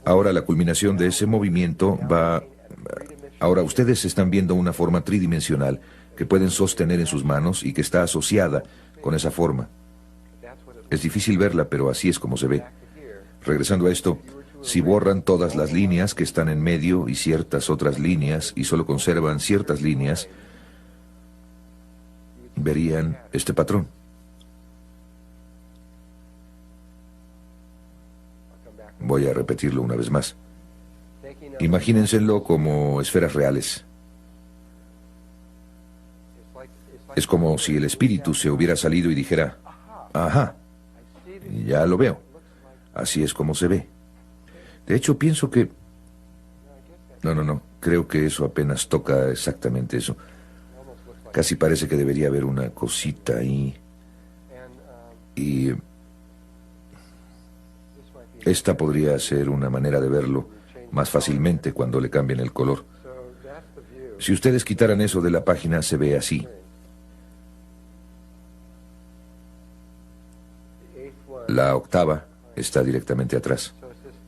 Ahora la culminación de ese movimiento va... Ahora ustedes están viendo una forma tridimensional que pueden sostener en sus manos y que está asociada con esa forma. Es difícil verla, pero así es como se ve. Regresando a esto, si borran todas las líneas que están en medio y ciertas otras líneas y solo conservan ciertas líneas, verían este patrón. Voy a repetirlo una vez más. Imagínenselo como esferas reales. Es como si el espíritu se hubiera salido y dijera, ajá, ya lo veo. Así es como se ve. De hecho, pienso que... No, creo que eso apenas toca exactamente eso. Casi parece que debería haber una cosita ahí. Y... esta podría ser una manera de verlo más fácilmente cuando le cambien el color. Si ustedes quitaran eso de la página, se ve así. La octava está directamente atrás.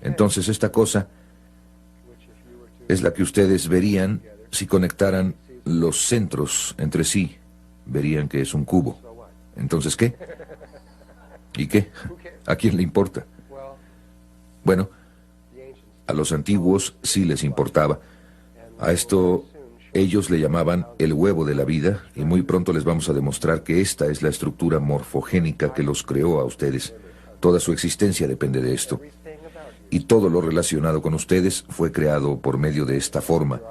Entonces esta cosa es la que ustedes verían si conectaran los centros entre sí, verían que es un cubo. Entonces, ¿qué? ¿Y qué? ¿A quién le importa? Bueno, a los antiguos sí les importaba. A esto ellos le llamaban el huevo de la vida, y muy pronto les vamos a demostrar que esta es la estructura morfogénica que los creó a ustedes. Toda su existencia depende de esto. Y todo lo relacionado con ustedes fue creado por medio de esta forma,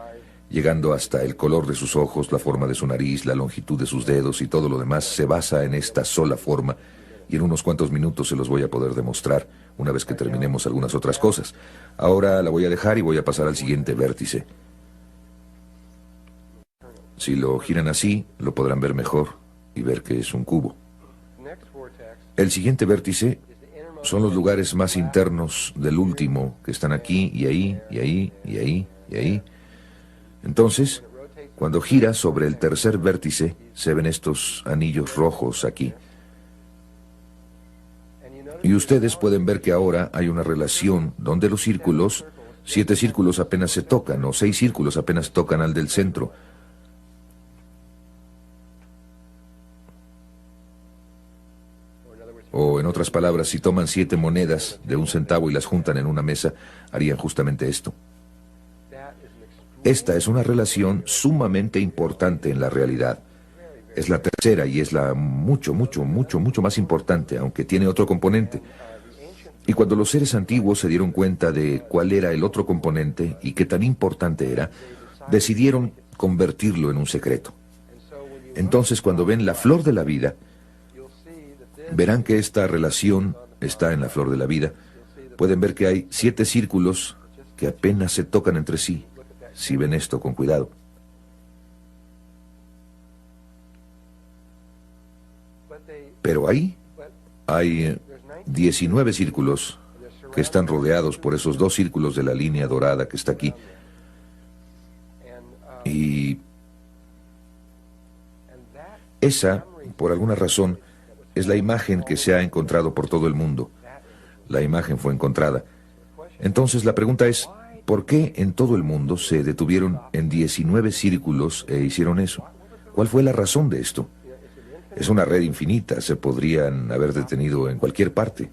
llegando hasta el color de sus ojos, la forma de su nariz, la longitud de sus dedos y todo lo demás se basa en esta sola forma. Y en unos cuantos minutos se los voy a poder demostrar, una vez que terminemos algunas otras cosas. Ahora la voy a dejar y voy a pasar al siguiente vértice. Si lo giran así, lo podrán ver mejor y ver que es un cubo. El siguiente vértice son los lugares más internos del último, que están aquí y ahí, y ahí, y ahí, y ahí. Entonces, cuando gira sobre el tercer vértice, se ven estos anillos rojos aquí. Y ustedes pueden ver que ahora hay una relación donde los círculos, 7 círculos apenas se tocan, o 6 círculos apenas tocan al del centro. O en otras palabras, si toman 7 monedas de 1 centavo y las juntan en una mesa, harían justamente esto. Esta es una relación sumamente importante en la realidad. Es la tercera y es la mucho más importante, aunque tiene otro componente. Y cuando los seres antiguos se dieron cuenta de cuál era el otro componente y qué tan importante era, decidieron convertirlo en un secreto. Entonces, cuando ven la flor de la vida, verán que esta relación está en la flor de la vida. Pueden ver que hay 7 círculos que apenas se tocan entre sí, si ven esto con cuidado. Pero ahí hay 19 círculos que están rodeados por esos 2 círculos de la línea dorada que está aquí. Y esa, por alguna razón, es la imagen que se ha encontrado por todo el mundo. La imagen fue encontrada. Entonces la pregunta es, ¿por qué en todo el mundo se detuvieron en 19 círculos e hicieron eso? ¿Cuál fue la razón de esto? Es una red infinita, se podrían haber detenido en cualquier parte.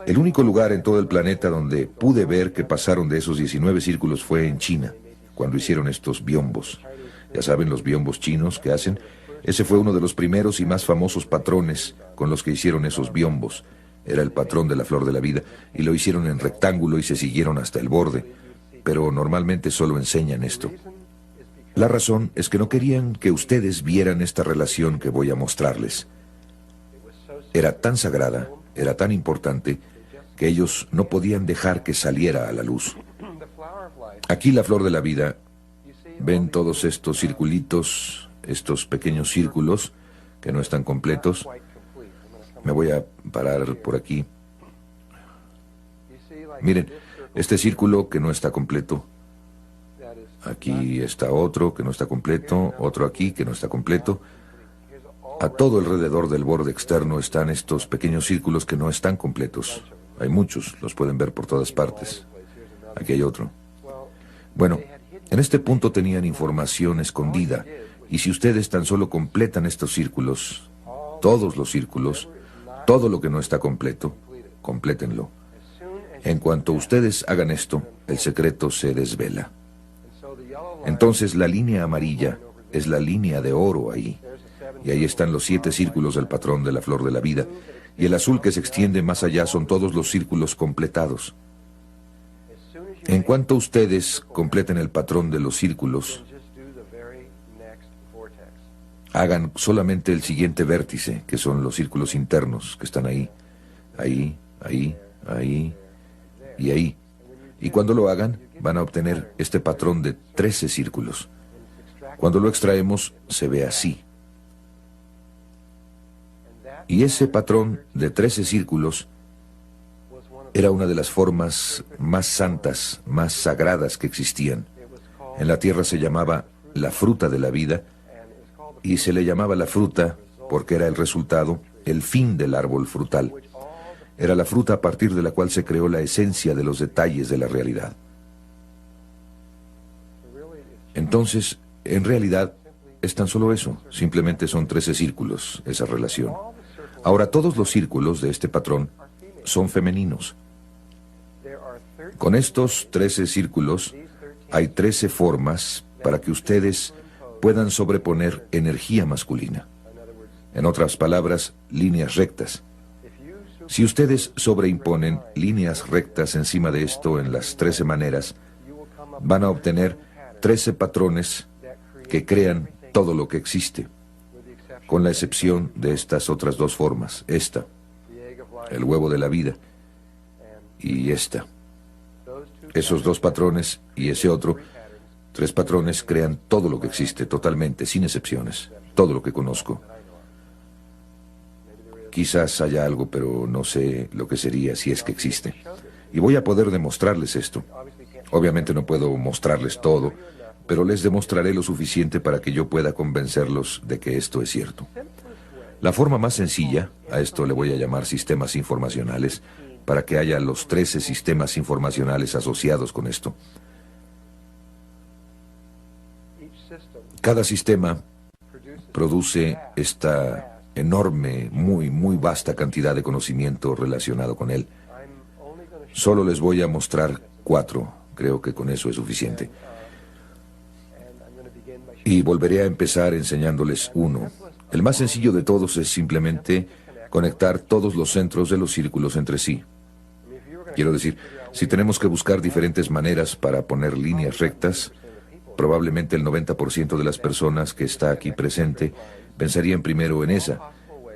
El único lugar en todo el planeta donde pude ver que pasaron de esos 19 círculos fue en China, cuando hicieron estos biombos. Ya saben, los biombos chinos que hacen. Ese fue uno de los primeros y más famosos patrones con los que hicieron esos biombos. Era el patrón de la flor de la vida, y lo hicieron en rectángulo y se siguieron hasta el borde. Pero normalmente solo enseñan esto. La razón es que no querían que ustedes vieran esta relación que voy a mostrarles. Era tan sagrada, era tan importante, que ellos no podían dejar que saliera a la luz. Aquí la flor de la vida, ven todos estos circulitos, estos pequeños círculos que no están completos. Me voy a parar por aquí. Miren, este círculo que no está completo. Aquí está otro que no está completo, otro aquí que no está completo. A todo alrededor del borde externo están estos pequeños círculos que no están completos. Hay muchos, los pueden ver por todas partes. Aquí hay otro. Bueno, en este punto tenían información escondida, y si ustedes tan solo completan estos círculos, todos los círculos, todo lo que no está completo, complétenlo. En cuanto ustedes hagan esto, el secreto se desvela. Entonces la línea amarilla es la línea de oro ahí. Y ahí están los 7 círculos del patrón de la flor de la vida. Y el azul que se extiende más allá son todos los círculos completados. En cuanto ustedes completen el patrón de los círculos, hagan solamente el siguiente vértice, que son los círculos internos que están ahí. Ahí, ahí, ahí y ahí. Y cuando lo hagan, van a obtener este patrón de 13 círculos. Cuando lo extraemos, se ve así. Y ese patrón de 13 círculos era una de las formas más santas, más sagradas que existían. En la tierra se llamaba la fruta de la vida, y se le llamaba la fruta porque era el resultado, el fin del árbol frutal. Era la fruta a partir de la cual se creó la esencia de los detalles de la realidad. Entonces, En realidad, es tan solo eso. Simplemente son 13 círculos, esa relación. Ahora, todos los círculos de este patrón son femeninos. Con estos 13 círculos, hay 13 formas para que ustedes puedan sobreponer energía masculina. En otras palabras, líneas rectas. Si ustedes sobreimponen líneas rectas encima de esto en las 13 maneras, van a obtener 13 patrones que crean todo lo que existe, con la excepción de estas otras dos formas, esta, el huevo de la vida, y esta. Esos dos patrones y ese otro, 3 patrones crean todo lo que existe, totalmente, sin excepciones, todo lo que conozco. Quizás haya algo, pero no sé lo que sería si es que existe. Y voy a poder demostrarles esto. Obviamente no puedo mostrarles todo, pero les demostraré lo suficiente para que yo pueda convencerlos de que esto es cierto. La forma más sencilla, a esto le voy a llamar sistemas informacionales, para que haya los 13 sistemas informacionales asociados con esto. Cada sistema produce esta enorme, muy vasta cantidad de conocimiento relacionado con él. Solo les voy a mostrar 4. Creo que con eso es suficiente. Y volveré a empezar enseñándoles uno. El más sencillo de todos es simplemente conectar todos los centros de los círculos entre sí. Quiero decir, si tenemos que buscar diferentes maneras para poner líneas rectas, probablemente el 90% de las personas que está aquí presente pensarían primero en esa.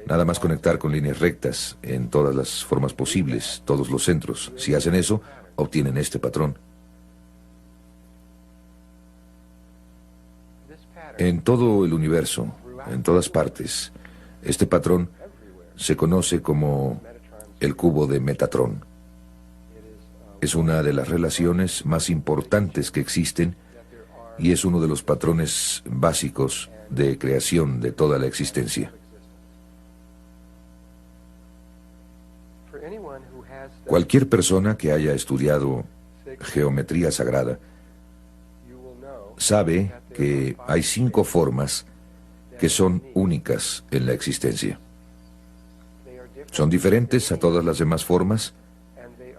Nada más conectar con líneas rectas en todas las formas posibles, todos los centros. Si hacen eso, obtienen este patrón. En todo el universo, en todas partes, este patrón se conoce como el cubo de Metatron. Es una de las relaciones más importantes que existen y es uno de los patrones básicos de creación de toda la existencia. Cualquier persona que haya estudiado geometría sagrada sabe que hay 5 formas que son únicas en la existencia. Son diferentes a todas las demás formas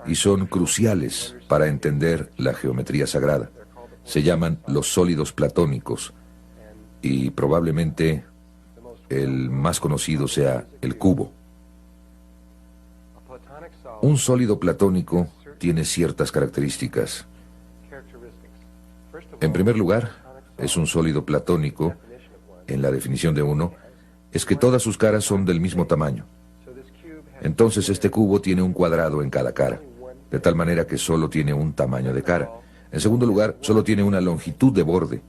y son cruciales para entender la geometría sagrada. Se llaman los sólidos platónicos y probablemente el más conocido sea el cubo. Un sólido platónico tiene ciertas características. En primer lugar, es un sólido platónico, en la definición de uno, es que todas sus caras son del mismo tamaño. Entonces este cubo tiene un cuadrado en cada cara, de tal manera que solo tiene un tamaño de cara. En segundo lugar, solo tiene una longitud de borde,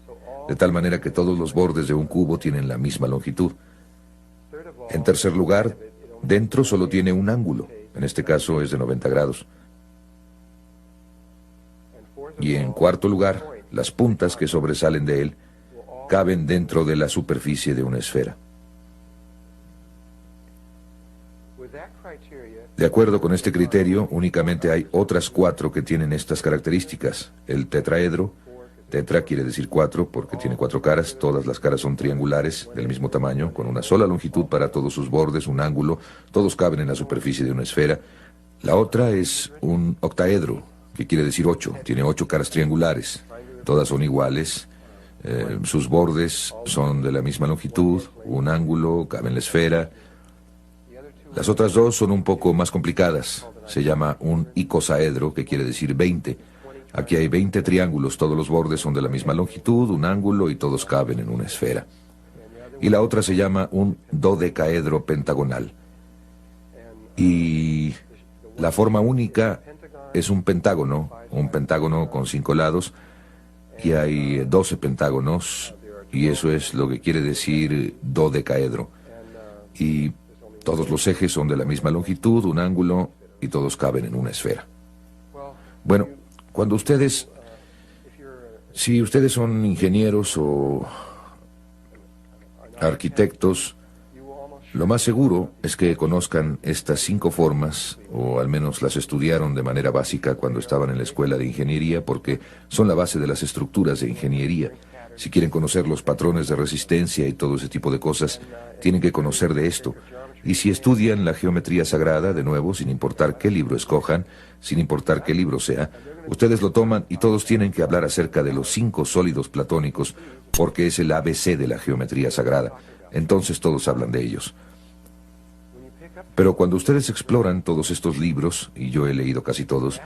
de tal manera que todos los bordes de un cubo tienen la misma longitud. En tercer lugar, dentro solo tiene un ángulo, en este caso es de 90 grados. Y en cuarto lugar, las puntas que sobresalen de él caben dentro de la superficie de una esfera. De acuerdo con este criterio, únicamente hay otras 4 que tienen estas características. El tetraedro, tetra quiere decir 4 porque tiene 4 caras, todas las caras son triangulares del mismo tamaño, con una sola longitud para todos sus bordes, un ángulo, todos caben en la superficie de una esfera. La otra es un octaedro, que quiere decir 8, tiene 8 caras triangulares, todas son iguales, sus bordes son de la misma longitud, un ángulo, cabe en la esfera. Las otras 2 son un poco más complicadas. Se llama un icosaedro, que quiere decir 20. Aquí hay 20 triángulos, todos los bordes son de la misma longitud, un ángulo y todos caben en una esfera. Y la otra se llama un dodecaedro pentagonal. Y la forma única es un pentágono con 5 lados, y hay 12 pentágonos, y eso es lo que quiere decir dodecaedro. Y todos los ejes son de la misma longitud, un ángulo, y todos caben en una esfera. Bueno, cuando ustedes, si ustedes son ingenieros o arquitectos, lo más seguro es que conozcan estas 5 formas, o al menos las estudiaron de manera básica cuando estaban en la escuela de ingeniería, porque son la base de las estructuras de ingeniería. Si quieren conocer los patrones de resistencia y todo ese tipo de cosas, tienen que conocer de esto. Y si estudian la geometría sagrada, de nuevo, sin importar qué libro escojan, sin importar qué libro sea, ustedes lo toman y todos tienen que hablar acerca de los 5 sólidos platónicos, porque es el ABC de la geometría sagrada. Entonces todos hablan de ellos. Pero cuando ustedes exploran todos estos libros, y yo he leído casi todos,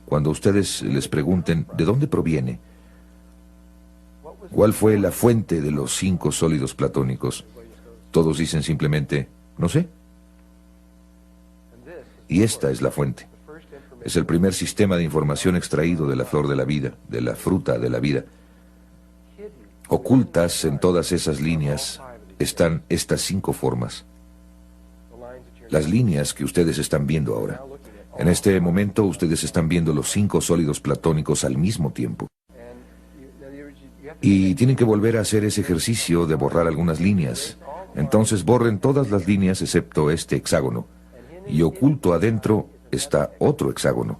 cuando ustedes les pregunten ¿de dónde proviene? ¿Cuál fue la fuente de los 5 sólidos platónicos? Todos dicen simplemente, no sé. Y esta es la fuente. Es el primer sistema de información extraído de la flor de la vida, de la fruta de la vida. Ocultas en todas esas líneas están estas 5 formas. Las líneas que ustedes están viendo ahora. En este momento ustedes están viendo los 5 sólidos platónicos al mismo tiempo. Y tienen que volver a hacer ese ejercicio de borrar algunas líneas. Entonces borren todas las líneas excepto este hexágono. Y oculto adentro está otro hexágono.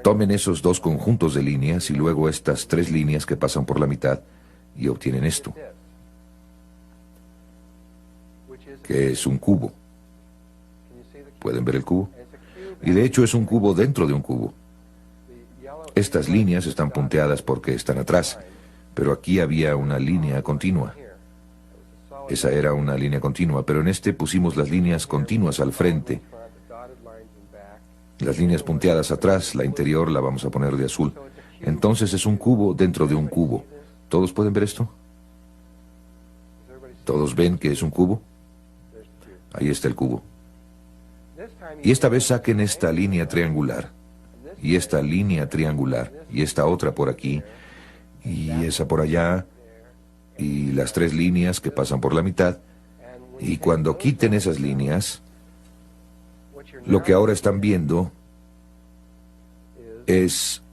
Tomen esos 2 conjuntos de líneas y luego estas 3 líneas que pasan por la mitad y obtienen esto, que es un cubo. ¿Pueden ver el cubo? Y de hecho es un cubo dentro de un cubo. Estas líneas están punteadas porque están atrás, pero aquí había una línea continua. Esa era una línea continua, pero en este pusimos las líneas continuas al frente. Las líneas punteadas atrás, la interior la vamos a poner de azul. Entonces es un cubo dentro de un cubo. ¿Todos pueden ver esto? ¿Todos ven que es un cubo? Ahí está el cubo. Y esta vez saquen esta línea triangular, y esta línea triangular, y esta otra por aquí, y esa por allá, y las 3 líneas que pasan por la mitad. Y cuando quiten esas líneas, lo que ahora están viendo es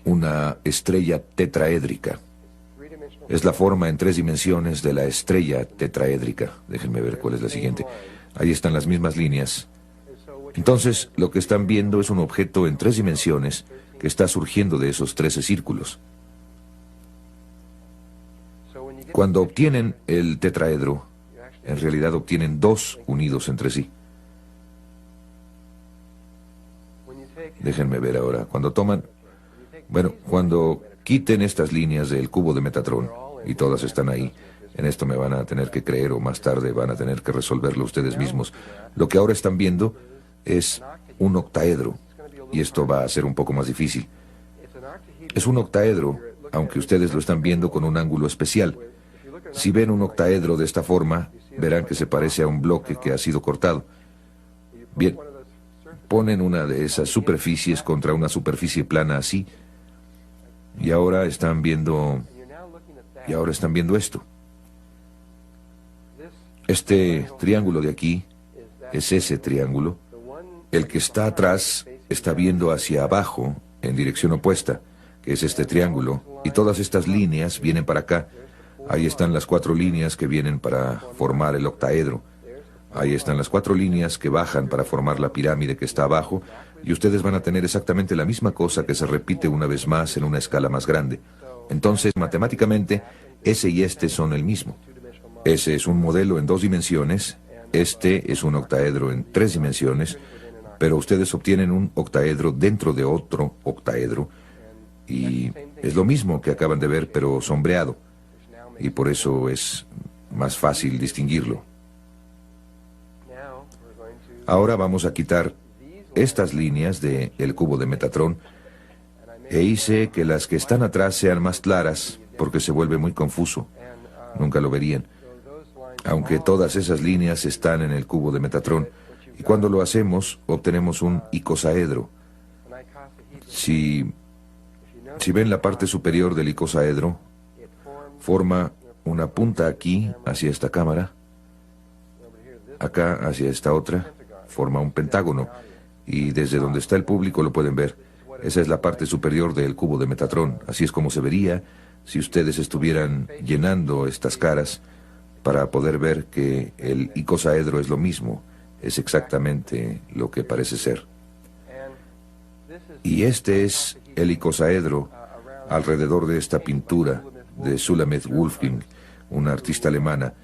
una estrella tetraédrica. Es la forma en 3 dimensiones de la estrella tetraédrica. Déjenme ver cuál es la siguiente. Ahí están las mismas líneas. Entonces, lo que están viendo es un objeto en 3 dimensiones que está surgiendo de esos 13 círculos. Cuando obtienen el tetraedro, en realidad obtienen 2 unidos entre sí. Déjenme ver ahora. Cuando quiten estas líneas del cubo de Metatrón, y todas están ahí, en esto me van a tener que creer o más tarde van a tener que resolverlo ustedes mismos. Lo que ahora están viendo es un octaedro, y esto va a ser un poco más difícil. Es un octaedro, aunque ustedes lo están viendo con un ángulo especial. Si ven un octaedro de esta forma, verán que se parece a un bloque que ha sido cortado. Bien, ponen una de esas superficies contra una superficie plana así, y ahora están viendo esto. Este triángulo de aquí es ese triángulo. El que está atrás está viendo hacia abajo, en dirección opuesta, que es este triángulo, y todas estas líneas vienen para acá. Ahí están las 4 líneas que vienen para formar el octaedro. Ahí están las 4 líneas que bajan para formar la pirámide que está abajo, y ustedes van a tener exactamente la misma cosa que se repite una vez más en una escala más grande. Entonces, matemáticamente, ese y este son el mismo. Ese es un modelo en 2 dimensiones, este es un octaedro en 3 dimensiones, pero ustedes obtienen un octaedro dentro de otro octaedro, y es lo mismo que acaban de ver, pero sombreado, y por eso es más fácil distinguirlo. Ahora vamos a quitar estas líneas del cubo de Metatrón, e hice que las que están atrás sean más claras, porque se vuelve muy confuso. Nunca lo verían. Aunque todas esas líneas están en el cubo de Metatrón, y cuando lo hacemos, obtenemos un icosaedro. Si ven la parte superior del icosaedro, forma una punta aquí, hacia esta cámara, acá hacia esta otra, forma un pentágono, y desde donde está el público lo pueden ver. Esa es la parte superior del cubo de Metatrón. Así es como se vería si ustedes estuvieran llenando estas caras para poder ver que el icosaedro es lo mismo, es exactamente lo que parece ser. Y este es el icosaedro alrededor de esta pintura de Sulamith Wolfking, una artista alemana,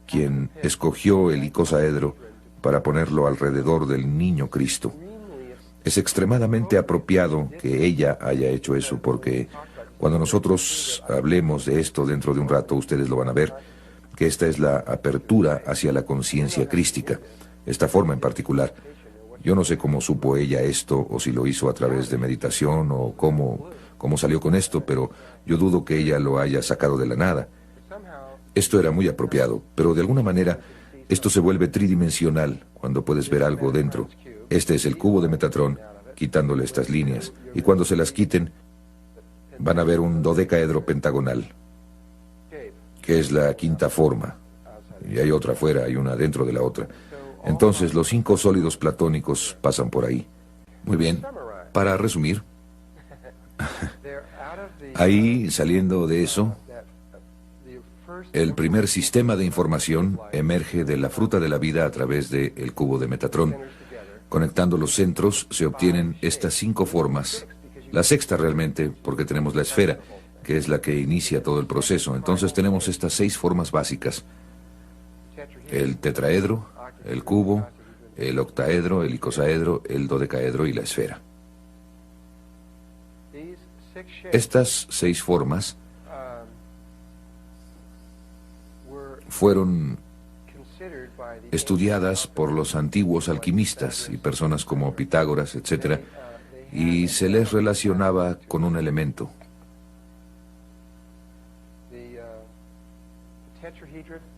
quien escogió el icosaedro para ponerlo alrededor del niño Cristo. Es extremadamente apropiado que ella haya hecho eso, porque cuando nosotros hablemos de esto dentro de un rato, ustedes lo van a ver, que esta es la apertura hacia la conciencia crística, esta forma en particular. Yo no sé cómo supo ella esto, o si lo hizo a través de meditación, o cómo salió con esto, pero yo dudo que ella lo haya sacado de la nada. Esto era muy apropiado, pero de alguna manera esto se vuelve tridimensional cuando puedes ver algo dentro. Este es el cubo de Metatron, quitándole estas líneas, y cuando se las quiten, van a ver un dodecaedro pentagonal, que es la quinta forma, y hay otra afuera, hay una dentro de la otra. Entonces los 5 sólidos platónicos pasan por ahí. Muy bien, para resumir, ahí, saliendo de eso, el primer sistema de información emerge de la fruta de la vida a través del cubo de Metatron. Conectando los centros se obtienen estas 5 formas. La sexta realmente, porque tenemos la esfera, que es la que inicia todo el proceso. Entonces tenemos estas 6 formas básicas: el tetraedro, el cubo, el octaedro, el icosaedro, el dodecaedro y la esfera. Estas 6 formas fueron estudiadas por los antiguos alquimistas y personas como Pitágoras, etc., y se les relacionaba con un elemento.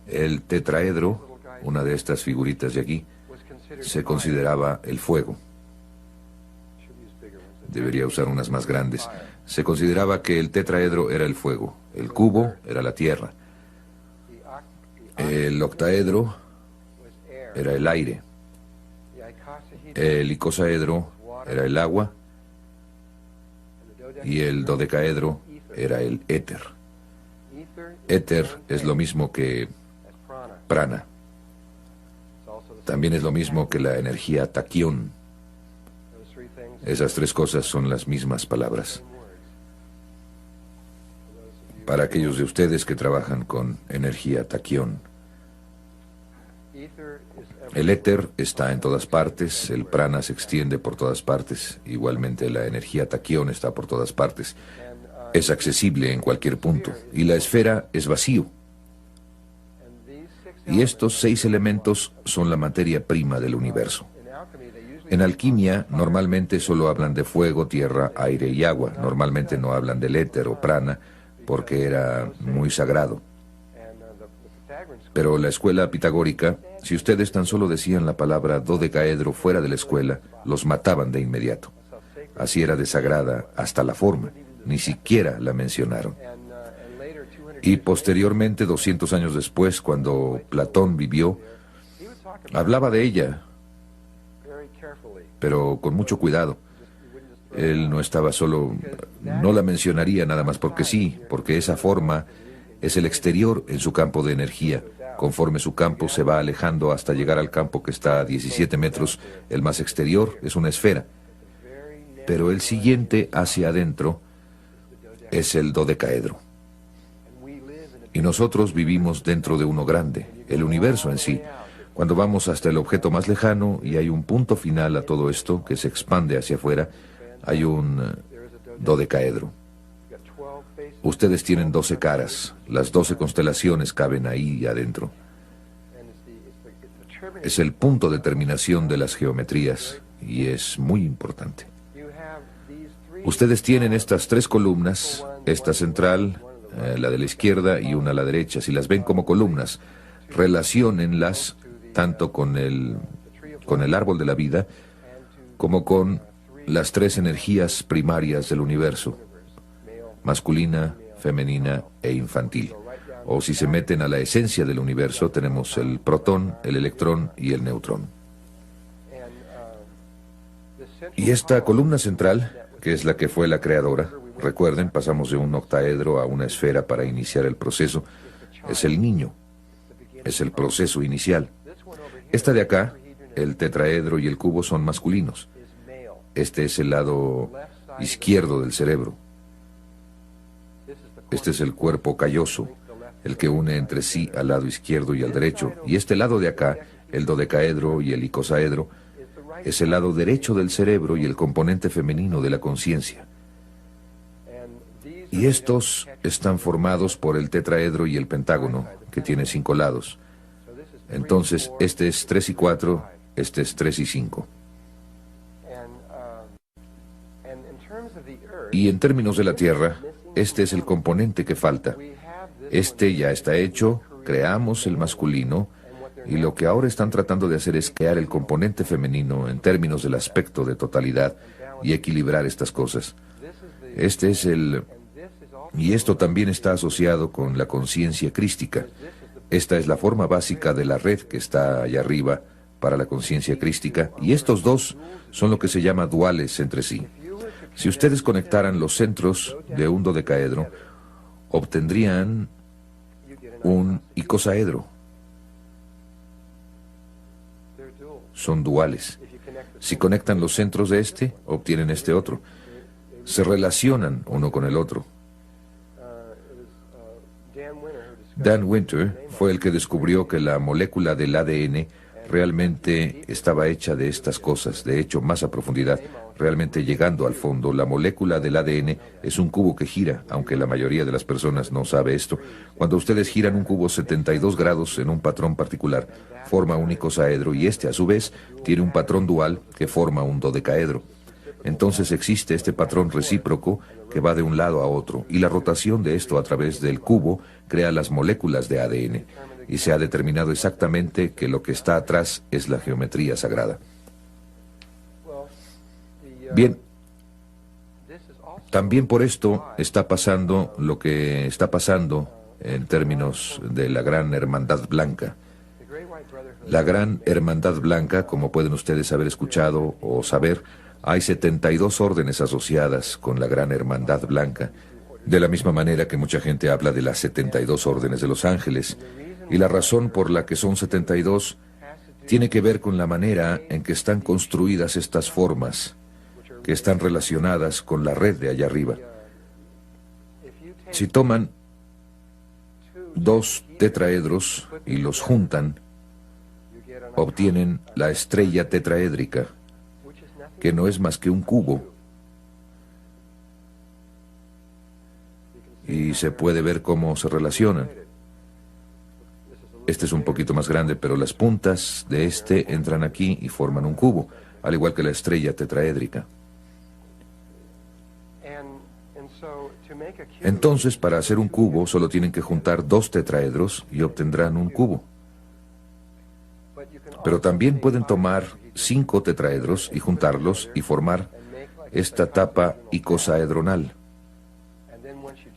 El tetraedro, una de estas figuritas de aquí, se consideraba el fuego. Debería usar unas más grandes. Se consideraba que el tetraedro era el fuego, el cubo era la tierra, el octaedro era el aire, el icosaedro era el agua y el dodecaedro era el éter. Éter es lo mismo que prana. También es lo mismo que la energía taquión. Esas 3 cosas son las mismas palabras. Para aquellos de ustedes que trabajan con energía taquión, el éter está en todas partes, el prana se extiende por todas partes, igualmente la energía taquión está por todas partes. Es accesible en cualquier punto, y la esfera es vacío. Y estos 6 elementos son la materia prima del universo. En alquimia, normalmente solo hablan de fuego, tierra, aire y agua. Normalmente no hablan del éter o prana, porque era muy sagrado. Pero la escuela pitagórica, si ustedes tan solo decían la palabra dodecaedro fuera de la escuela, los mataban de inmediato. Así era de sagrada hasta la forma. Ni siquiera la mencionaron. Y posteriormente, 200 años después, cuando Platón vivió, hablaba de ella, pero con mucho cuidado. Él no estaba solo, no la mencionaría nada más porque sí, porque esa forma es el exterior en su campo de energía. Conforme su campo se va alejando hasta llegar al campo que está a 17 metros, el más exterior es una esfera. Pero el siguiente hacia adentro es el dodecaedro. Y nosotros vivimos dentro de uno grande, el universo en sí. Cuando vamos hasta el objeto más lejano y hay un punto final a todo esto que se expande hacia afuera, hay un dodecaedro. Ustedes tienen 12 caras, las 12 constelaciones caben ahí adentro. Es el punto de terminación de las geometrías y es muy importante. Ustedes tienen estas 3 columnas, esta central, la de la izquierda y una a la derecha. Si las ven como columnas, relaciónenlas tanto con el árbol de la vida como con las 3 energías primarias del universo: masculina, femenina e infantil. O si se meten a la esencia del universo, tenemos el protón, el electrón y el neutrón. Y esta columna central, que es la que fue la creadora, recuerden, pasamos de un octaedro a una esfera para iniciar el proceso, es el niño, es el proceso inicial. Esta de acá, el tetraedro y el cubo, son masculinos. Este es el lado izquierdo del cerebro. Este es el cuerpo calloso, el que une entre sí al lado izquierdo y al derecho. Y este lado de acá, el dodecaedro y el icosaedro, es el lado derecho del cerebro y el componente femenino de la conciencia. Y estos están formados por el tetraedro y el pentágono, que tiene 5 lados. Entonces, este es 3 y 4, este es 3 y 5. Y en términos de la Tierra, este es el componente que falta. Este ya está hecho, creamos el masculino, y lo que ahora están tratando de hacer es crear el componente femenino en términos del aspecto de totalidad y equilibrar estas cosas. Este es el... Y esto también está asociado con la conciencia crística. Esta es la forma básica de la red que está allá arriba para la conciencia crística, y estos dos son lo que se llama duales entre sí. Si ustedes conectaran los centros de un dodecaedro, obtendrían un icosaedro. Son duales. Si conectan los centros de este, obtienen este otro. Se relacionan uno con el otro. Dan Winter fue el que descubrió que la molécula del ADN realmente estaba hecha de estas cosas, de hecho más a profundidad, realmente llegando al fondo. La molécula del ADN es un cubo que gira, aunque la mayoría de las personas no sabe esto. Cuando ustedes giran un cubo 72 grados en un patrón particular, forma un icosaedro, y este a su vez tiene un patrón dual que forma un dodecaedro. Entonces existe este patrón recíproco que va de un lado a otro, y la rotación de esto a través del cubo crea las moléculas de ADN, y se ha determinado exactamente que lo que está atrás es la geometría sagrada. Bien, también por esto está pasando lo que está pasando en términos de la Gran Hermandad Blanca. La Gran Hermandad Blanca, como pueden ustedes haber escuchado o saber, hay 72 órdenes asociadas con la Gran Hermandad Blanca, de la misma manera que mucha gente habla de las 72 órdenes de los ángeles. Y la razón por la que son 72 tiene que ver con la manera en que están construidas estas formas, que están relacionadas con la red de allá arriba. Si toman 2 tetraedros y los juntan, obtienen la estrella tetraédrica, que no es más que un cubo. Y se puede ver cómo se relacionan. Este es un poquito más grande, pero las puntas de este entran aquí y forman un cubo, al igual que la estrella tetraédrica. Entonces, para hacer un cubo, solo tienen que juntar 2 tetraedros y obtendrán un cubo. Pero también pueden tomar 5 tetraedros y juntarlos y formar esta tapa icosaedronal.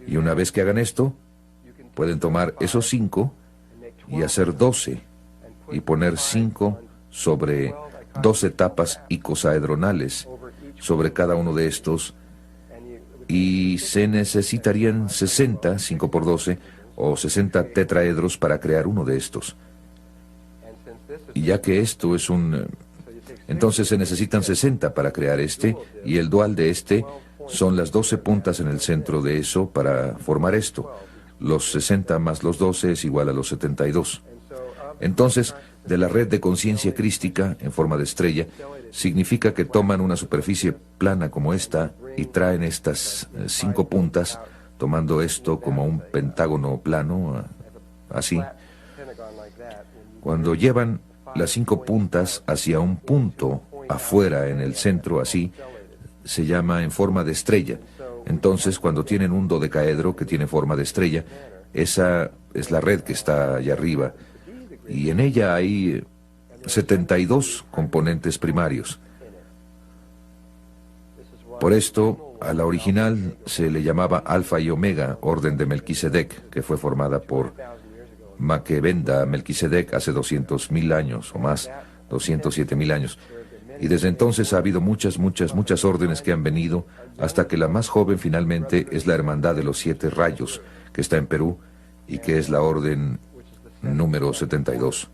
Y una vez que hagan esto, pueden tomar esos 5 y hacer 12 y poner 5 sobre 12 tapas icosaedronales sobre cada uno de estos, y se necesitarían 60, 5 por 12, o 60 tetraedros para crear uno de estos. Y ya que esto es entonces se necesitan 60 para crear este, y el dual de este son las 12 puntas en el centro de eso para formar esto. Los 60 más los 12 es igual a los 72. Entonces, de la red de conciencia crística en forma de estrella, significa que toman una superficie plana como esta y traen estas 5 puntas, tomando esto como un pentágono plano, así. Cuando llevan las 5 puntas hacia un punto afuera en el centro, así, se llama en forma de estrella. Entonces, cuando tienen un dodecaedro que tiene forma de estrella, esa es la red que está allá arriba, y en ella hay 72 componentes primarios. Por esto, a la original se le llamaba Alfa y Omega, orden de Melquisedec, que fue formada por Maquebenda Melquisedec hace 200.000 años o más, 207.000 años. Y desde entonces ha habido muchas órdenes que han venido, hasta que la más joven finalmente es la Hermandad de los 7 Rayos, que está en Perú, y que es la orden número 72.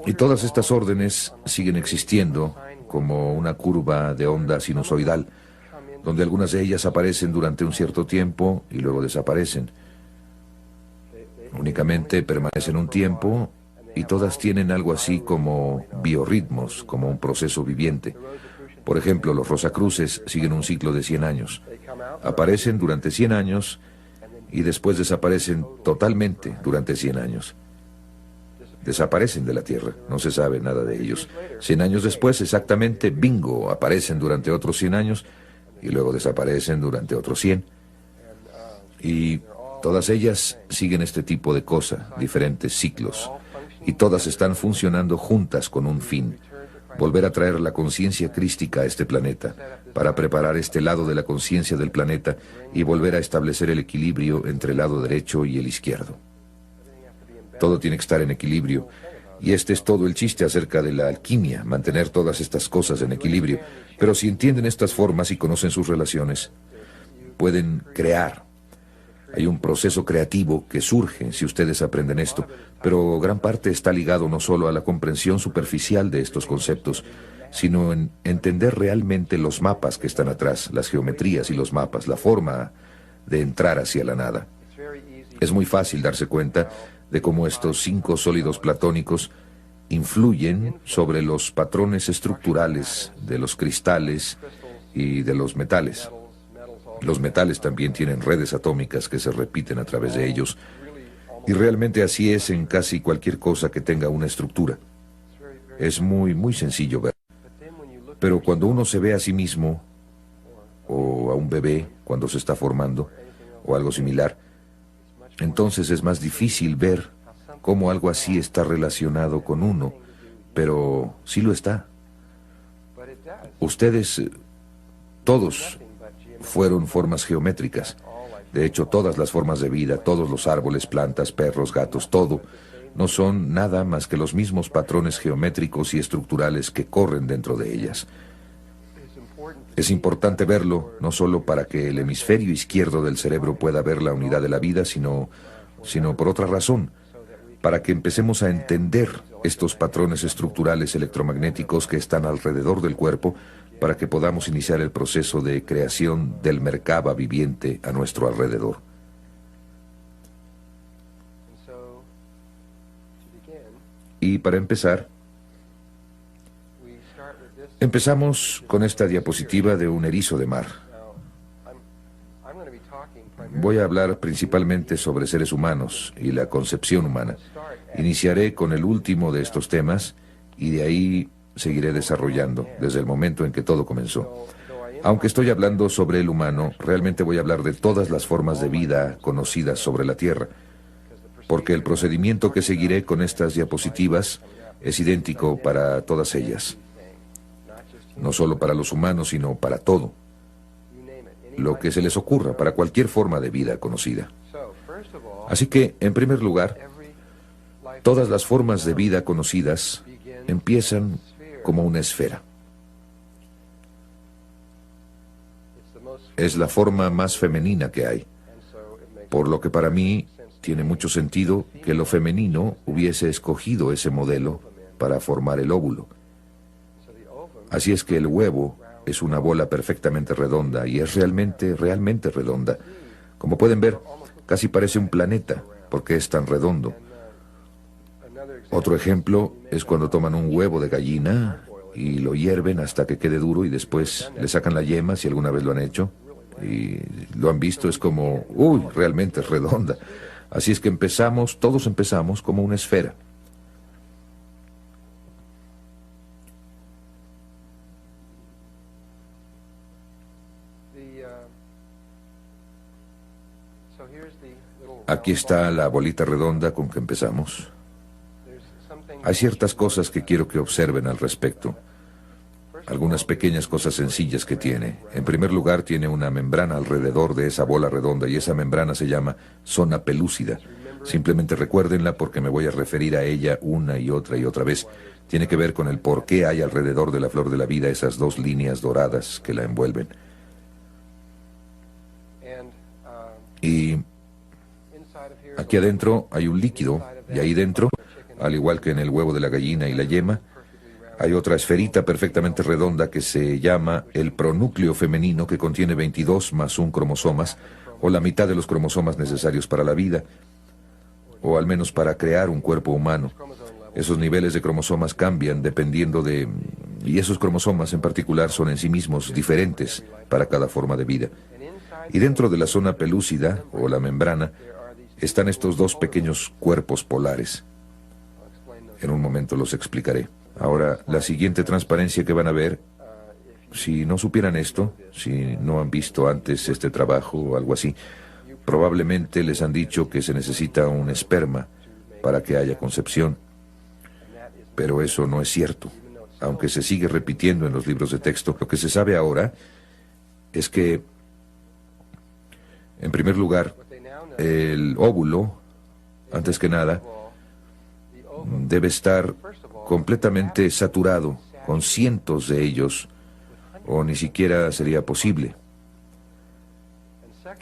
Y todas estas órdenes siguen existiendo como una curva de onda sinusoidal, donde algunas de ellas aparecen durante un cierto tiempo y luego desaparecen. Únicamente permanecen un tiempo y todas tienen algo así como biorritmos, como un proceso viviente. Por ejemplo, los rosacruces siguen un ciclo de 100 años. Aparecen durante 100 años y después desaparecen totalmente durante 100 años. Desaparecen de la Tierra, no se sabe nada de ellos. 100 años después, exactamente, bingo, aparecen durante otros 100 años y luego desaparecen durante otros 100. Y todas ellas siguen este tipo de cosa, diferentes ciclos. Y todas están funcionando juntas con un fin: volver a traer la conciencia crística a este planeta, para preparar este lado de la conciencia del planeta y volver a establecer el equilibrio entre el lado derecho y el izquierdo. Todo tiene que estar en equilibrio, y este es todo el chiste acerca de la alquimia, mantener todas estas cosas en equilibrio. Pero si entienden estas formas y conocen sus relaciones, pueden crear. Hay un proceso creativo que surge si ustedes aprenden esto, pero gran parte está ligado no solo a la comprensión superficial de estos conceptos, sino en entender realmente los mapas que están atrás, las geometrías y los mapas, la forma de entrar hacia la nada. Es muy fácil darse cuenta de cómo estos 5 sólidos platónicos influyen sobre los patrones estructurales de los cristales y de los metales. Los metales también tienen redes atómicas que se repiten a través de ellos, y realmente así es en casi cualquier cosa que tenga una estructura. Es muy sencillo ver. Pero cuando uno se ve a sí mismo, o a un bebé cuando se está formando, o algo similar, entonces es más difícil ver cómo algo así está relacionado con uno, pero sí lo está. Ustedes, todos, fueron formas geométricas. De hecho, todas las formas de vida, todos los árboles, plantas, perros, gatos, todo, no son nada más que los mismos patrones geométricos y estructurales que corren dentro de ellas. Es importante verlo, no solo para que el hemisferio izquierdo del cerebro pueda ver la unidad de la vida, sino por otra razón, para que empecemos a entender estos patrones estructurales electromagnéticos que están alrededor del cuerpo, para que podamos iniciar el proceso de creación del Merkaba viviente a nuestro alrededor. Y para empezar, empezamos con esta diapositiva de un erizo de mar. Voy a hablar principalmente sobre seres humanos y la concepción humana. Iniciaré con el último de estos temas y de ahí seguiré desarrollando desde el momento en que todo comenzó. Aunque estoy hablando sobre el humano, realmente voy a hablar de todas las formas de vida conocidas sobre la Tierra, porque el procedimiento que seguiré con estas diapositivas es idéntico para todas ellas. No solo para los humanos, sino para todo. Lo que se les ocurra, para cualquier forma de vida conocida. Así que, en primer lugar, todas las formas de vida conocidas empiezan como una esfera. Es la forma más femenina que hay, por lo que para mí tiene mucho sentido que lo femenino hubiese escogido ese modelo para formar el óvulo. Así es que el huevo es una bola perfectamente redonda y es realmente redonda. Como pueden ver, casi parece un planeta porque es tan redondo. Otro ejemplo es cuando toman un huevo de gallina y lo hierven hasta que quede duro y después le sacan la yema, si alguna vez lo han hecho, y lo han visto, es como, uy, realmente es redonda. Así es que todos empezamos como una esfera. Aquí está la bolita redonda con que empezamos. Hay ciertas cosas que quiero que observen al respecto. Algunas pequeñas cosas sencillas que tiene. En primer lugar, tiene una membrana alrededor de esa bola redonda y esa membrana se llama zona pelúcida. Simplemente recuérdenla porque me voy a referir a ella una y otra vez. Tiene que ver con el por qué hay alrededor de la flor de la vida esas 2 líneas doradas que la envuelven. Y aquí adentro hay un líquido, y ahí dentro, al igual que en el huevo de la gallina y la yema, Hay otra esferita perfectamente redonda que se llama el pronúcleo femenino, que contiene 22 más un cromosomas, o la mitad de los cromosomas necesarios para la vida, o al menos para crear un cuerpo humano. Esos niveles de cromosomas cambian dependiendo de... y esos cromosomas en particular son en sí mismos diferentes para cada forma de vida. Y dentro de la zona pelúcida, o la membrana, están estos dos pequeños cuerpos polares. En un momento los explicaré. Ahora, la siguiente transparencia que van a ver, si no supieran esto, si no han visto antes este trabajo o algo así, probablemente les han dicho que se necesita un esperma para que haya concepción. Pero eso no es cierto. Aunque se sigue repitiendo en los libros de texto, lo que se sabe ahora es que, en primer lugar, el óvulo, antes que nada, debe estar completamente saturado con cientos de ellos, o ni siquiera sería posible.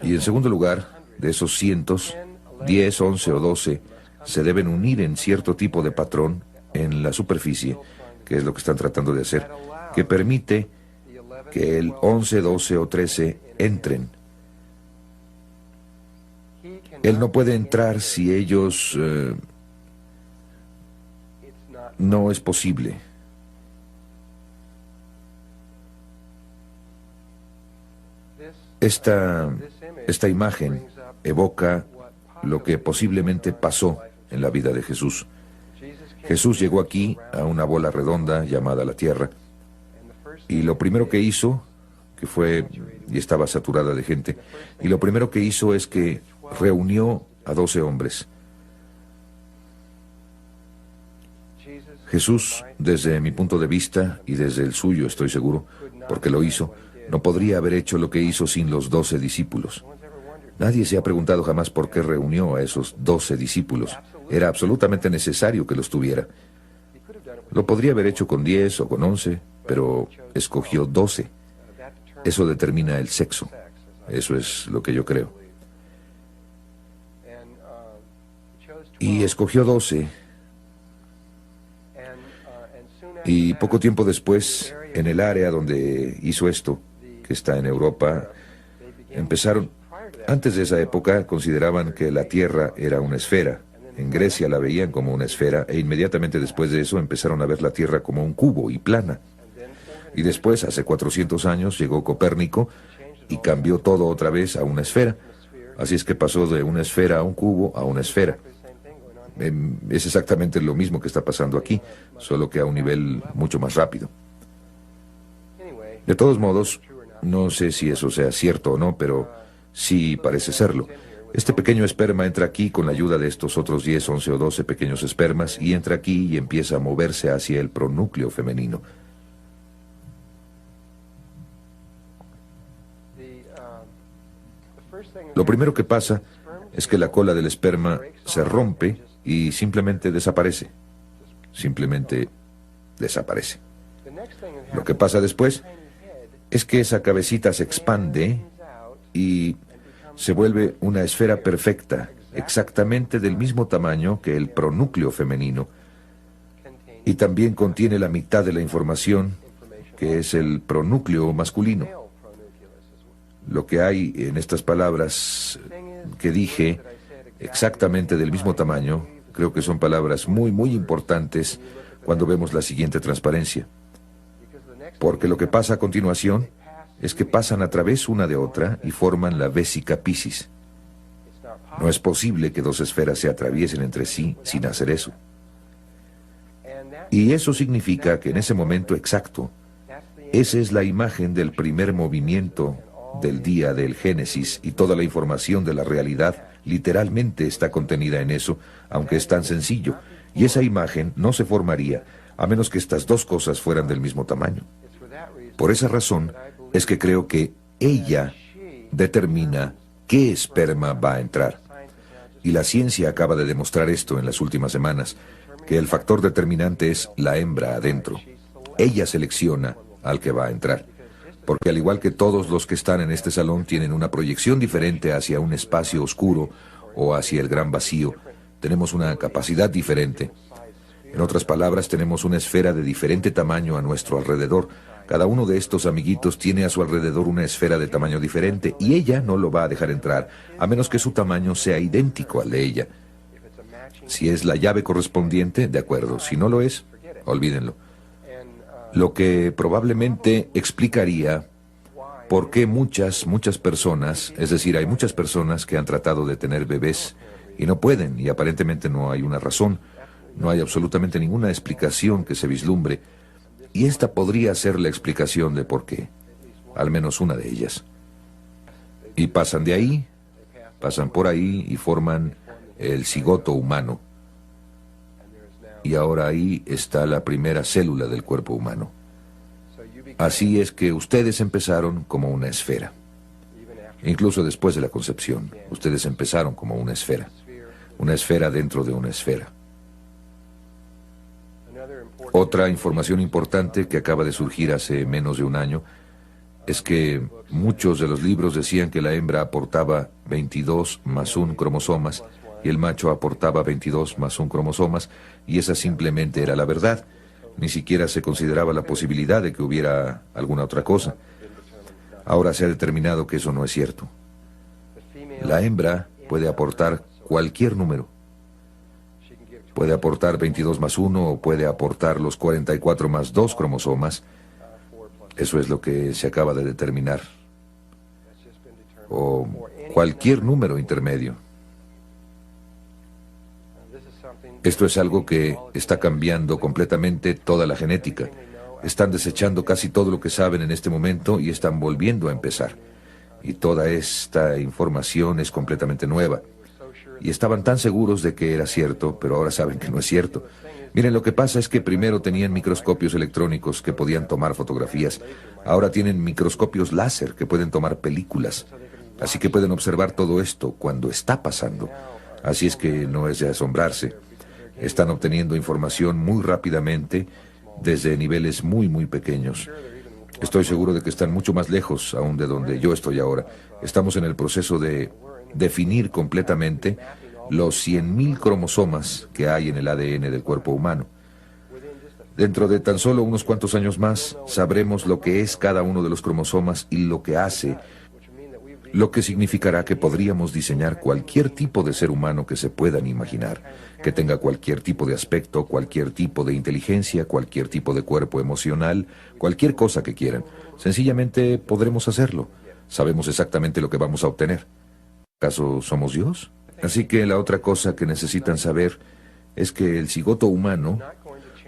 Y en segundo lugar, de esos cientos, 10, 11 o 12 se deben unir en cierto tipo de patrón en la superficie, que es lo que están tratando de hacer, que permite que el 11, 12 o 13 entren. Él no puede entrar si ellos... no es posible. Esta imagen evoca lo que posiblemente pasó en la vida de Jesús. Jesús llegó aquí a una bola redonda llamada la Tierra, y lo primero que hizo, que fue, y estaba saturada de gente, y lo primero que hizo es que reunió a 12 hombres. Jesús, desde mi punto de vista, y desde el suyo estoy seguro, porque lo hizo, no podría haber hecho lo que hizo sin los 12 discípulos. Nadie se ha preguntado jamás por qué reunió a esos 12 discípulos. Era absolutamente necesario que los tuviera. Lo podría haber hecho con 10 o con 11, pero escogió 12. Eso determina el sexo. Eso es lo que yo creo. Y escogió 12. Y poco tiempo después, en el área donde hizo esto, que está en Europa, empezaron... Antes de esa época consideraban que la Tierra era una esfera. En Grecia la veían como una esfera, e inmediatamente después de eso empezaron a ver la Tierra como un cubo y plana. Y después, hace 400 años, llegó Copérnico y cambió todo otra vez a una esfera. Así es que pasó de una esfera a un cubo a una esfera. Es exactamente lo mismo que está pasando aquí, solo que a un nivel mucho más rápido. De todos modos, no sé si eso sea cierto o no, pero sí parece serlo. Este pequeño esperma entra aquí con la ayuda de estos otros 10, 11 o 12 pequeños espermas, y entra aquí y empieza a moverse hacia el pronúcleo femenino. Lo primero que pasa es que la cola del esperma se rompe y simplemente desaparece. Simplemente desaparece. Lo que pasa después es que esa cabecita se expande y se vuelve una esfera perfecta, exactamente del mismo tamaño que el pronúcleo femenino, y también contiene la mitad de la información, que es el pronúcleo masculino. Lo que hay en estas palabras que dije, exactamente del mismo tamaño, creo que son palabras muy, muy importantes cuando vemos la siguiente transparencia. Porque lo que pasa a continuación es que pasan a través una de otra y forman la vésica Piscis. No es posible que dos esferas se atraviesen entre sí sin hacer eso. Y eso significa que en ese momento exacto, esa es la imagen del primer movimiento del día del Génesis, y toda la información de la realidad literalmente está contenida en eso, aunque es tan sencillo. Y esa imagen no se formaría a menos que estas dos cosas fueran del mismo tamaño. Por esa razón es que creo que ella determina qué esperma va a entrar. Y la ciencia acaba de demostrar esto en las últimas semanas, que el factor determinante es la hembra adentro. Ella selecciona al que va a entrar. Porque al igual que todos los que están en este salón tienen una proyección diferente hacia un espacio oscuro o hacia el gran vacío, tenemos una capacidad diferente. En otras palabras, tenemos una esfera de diferente tamaño a nuestro alrededor. Cada uno de estos amiguitos tiene a su alrededor una esfera de tamaño diferente y ella no lo va a dejar entrar, a menos que su tamaño sea idéntico al de ella. Si es la llave correspondiente, de acuerdo. Si no lo es, olvídenlo. Lo que probablemente explicaría por qué muchas personas, es decir, hay muchas personas que han tratado de tener bebés y no pueden, y aparentemente no hay una razón, no hay absolutamente ninguna explicación que se vislumbre, y esta podría ser la explicación de por qué, al menos una de ellas. Y pasan de ahí, pasan por ahí y forman el cigoto humano. Y ahora ahí está la primera célula del cuerpo humano. Así es que ustedes empezaron como una esfera. Incluso después de la concepción, ustedes empezaron como una esfera dentro de una esfera. Otra información importante que acaba de surgir hace menos de un año es que muchos de los libros decían que la hembra aportaba 22 más 1 cromosomas y el macho aportaba 22 más 1 cromosomas, y esa simplemente era la verdad. Ni siquiera se consideraba la posibilidad de que hubiera alguna otra cosa. Ahora se ha determinado que eso no es cierto. La hembra puede aportar cualquier número. Puede aportar 22 más 1 o puede aportar los 44 más 2 cromosomas. Eso es lo que se acaba de determinar. O cualquier número intermedio. Esto es algo que está cambiando completamente toda la genética. Están desechando casi todo lo que saben en este momento y están volviendo a empezar. Y toda esta información es completamente nueva. Y estaban tan seguros de que era cierto, pero ahora saben que no es cierto. Miren, lo que pasa es que primero tenían microscopios electrónicos que podían tomar fotografías. Ahora tienen microscopios láser que pueden tomar películas. Así que pueden observar todo esto cuando está pasando. Así es que no es de asombrarse. Están obteniendo información muy rápidamente desde niveles muy pequeños. Estoy seguro de que están mucho más lejos aún de donde yo estoy ahora. Estamos en el proceso de definir completamente los 100.000 cromosomas que hay en el ADN del cuerpo humano. Dentro de tan solo unos cuantos años más, sabremos lo que es cada uno de los cromosomas y lo que hace, lo que significará que podríamos diseñar cualquier tipo de ser humano que se puedan imaginar, que tenga cualquier tipo de aspecto, cualquier tipo de inteligencia, cualquier tipo de cuerpo emocional, cualquier cosa que quieran. Sencillamente podremos hacerlo. Sabemos exactamente lo que vamos a obtener. ¿Acaso somos Dios? Así que la otra cosa que necesitan saber es que el cigoto humano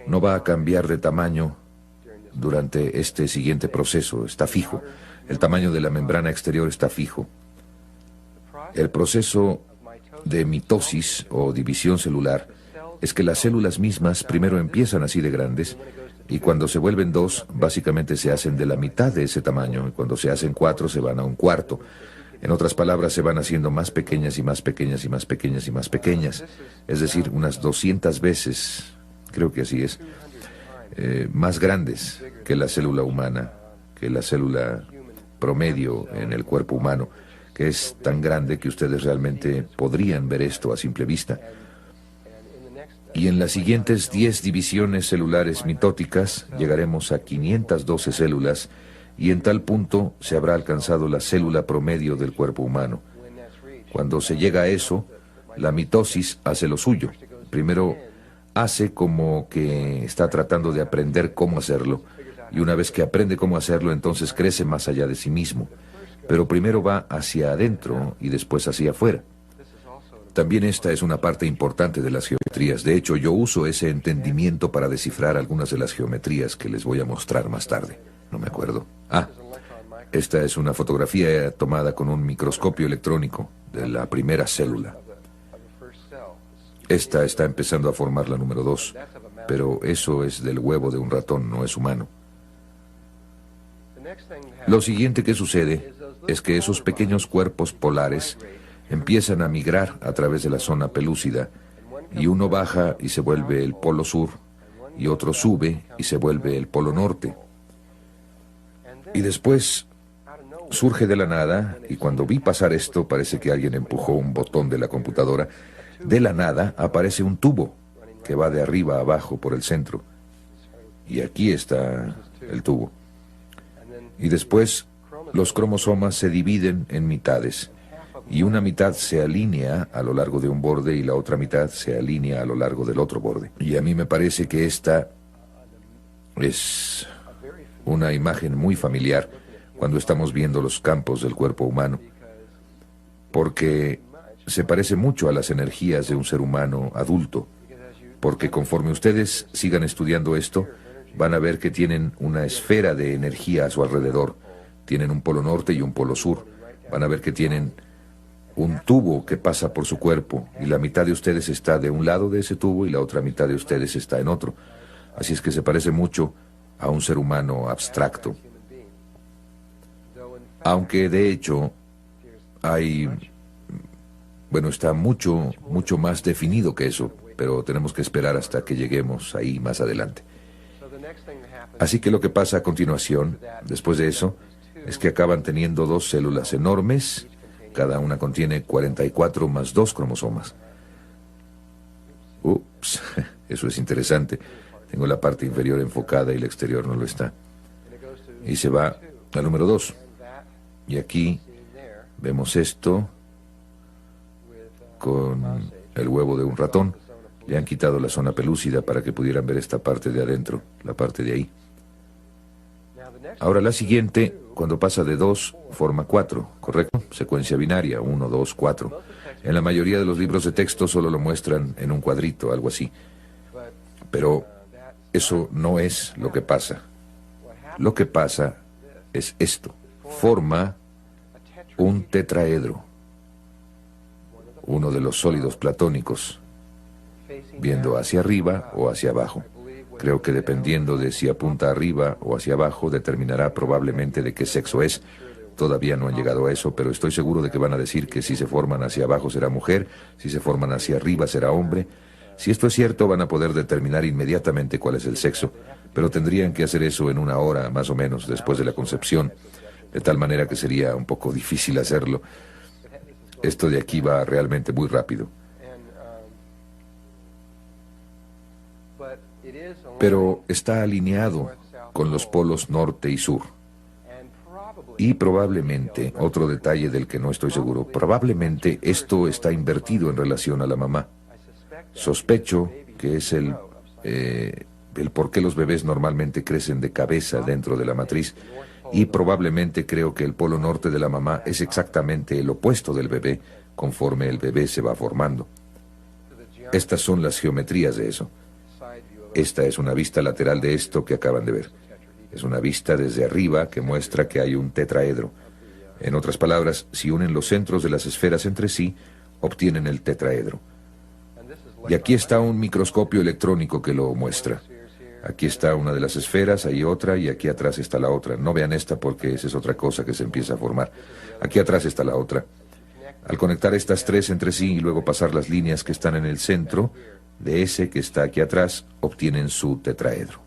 no va a cambiar de tamaño durante este siguiente proceso. Está fijo. El tamaño de la membrana exterior está fijo. El proceso de mitosis o división celular es que las células mismas primero empiezan así de grandes y cuando se vuelven 2, básicamente se hacen de la mitad de ese tamaño, y cuando se hacen 4 se van a un cuarto. En otras palabras, se van haciendo más pequeñas y más pequeñas y más pequeñas y más pequeñas. Es decir, unas 200 veces, creo que así es, más grandes que la célula humana, que la célula promedio en el cuerpo humano, que es tan grande que ustedes realmente podrían ver esto a simple vista. Y en las siguientes 10 divisiones celulares mitóticas llegaremos a 512 células, y en tal punto se habrá alcanzado la célula promedio del cuerpo humano. Cuando se llega a eso, la mitosis hace lo suyo. Primero hace como que está tratando de aprender cómo hacerlo, y una vez que aprende cómo hacerlo, entonces crece más allá de sí mismo. Pero primero va hacia adentro y después hacia afuera. También esta es una parte importante de las geometrías. De hecho, yo uso ese entendimiento para descifrar algunas de las geometrías que les voy a mostrar más tarde. No me acuerdo. Esta es una fotografía tomada con un microscopio electrónico de la primera célula. Esta está empezando a formar la número 2, pero eso es del huevo de un ratón, no es humano. Lo siguiente que sucede es que esos pequeños cuerpos polares empiezan a migrar a través de la zona pelúcida, y uno baja y se vuelve el polo sur, y otro sube y se vuelve el polo norte. Y después surge de la nada, y cuando vi pasar esto, parece que alguien empujó un botón de la computadora. De la nada aparece un tubo, que va de arriba a abajo por el centro. Y aquí está el tubo. Y después los cromosomas se dividen en mitades. Y una mitad se alinea a lo largo de un borde y la otra mitad se alinea a lo largo del otro borde. Y a mí me parece que esta es una imagen muy familiar cuando estamos viendo los campos del cuerpo humano, porque se parece mucho a las energías de un ser humano adulto, porque conforme ustedes sigan estudiando esto, van a ver que tienen una esfera de energía a su alrededor. Tienen un polo norte y un polo sur. Van a ver que tienen un tubo que pasa por su cuerpo y la mitad de ustedes está de un lado de ese tubo y la otra mitad de ustedes está en otro. Así es que se parece mucho a un ser humano abstracto. Aunque de hecho está mucho más definido que eso, pero tenemos que esperar hasta que lleguemos ahí más adelante. Así que lo que pasa a continuación, después de eso, es que acaban teniendo dos células enormes. Cada una contiene 44 más 2 cromosomas. Ups, eso es interesante. Tengo la parte inferior enfocada y la exterior no lo está. Y se va al número 2. Y aquí vemos esto con el huevo de un ratón. Le han quitado la zona pelúcida para que pudieran ver esta parte de adentro, la parte de ahí. Ahora la siguiente, cuando pasa de 2, forma 4, ¿correcto? Secuencia binaria, 1, 2, 4. En la mayoría de los libros de texto solo lo muestran en un cuadrito, algo así. Pero eso no es lo que pasa. Lo que pasa es esto. Forma un tetraedro, uno de los sólidos platónicos, viendo hacia arriba o hacia abajo. Creo que dependiendo de si apunta arriba o hacia abajo, determinará probablemente de qué sexo es. Todavía no han llegado a eso, pero estoy seguro de que van a decir que si se forman hacia abajo será mujer, si se forman hacia arriba será hombre. Si esto es cierto, van a poder determinar inmediatamente cuál es el sexo, pero tendrían que hacer eso en 1 hora, más o menos, después de la concepción, de tal manera que sería un poco difícil hacerlo. Esto de aquí va realmente muy rápido. Pero está alineado con los polos norte y sur. Y probablemente, otro detalle del que no estoy seguro, probablemente esto está invertido en relación a la mamá. Sospecho que es el por qué los bebés normalmente crecen de cabeza dentro de la matriz, y probablemente creo que el polo norte de la mamá es exactamente el opuesto del bebé conforme el bebé se va formando. Estas son las geometrías de eso. Esta es una vista lateral de esto que acaban de ver. Es una vista desde arriba que muestra que hay un tetraedro. En otras palabras, si unen los centros de las esferas entre sí, obtienen el tetraedro. Y aquí está un microscopio electrónico que lo muestra. Aquí está una de las esferas, hay otra, y aquí atrás está la otra. No vean esta porque esa es otra cosa que se empieza a formar. Aquí atrás está la otra. Al conectar estas tres entre sí y luego pasar las líneas que están en el centro de ese que está aquí atrás, obtienen su tetraedro.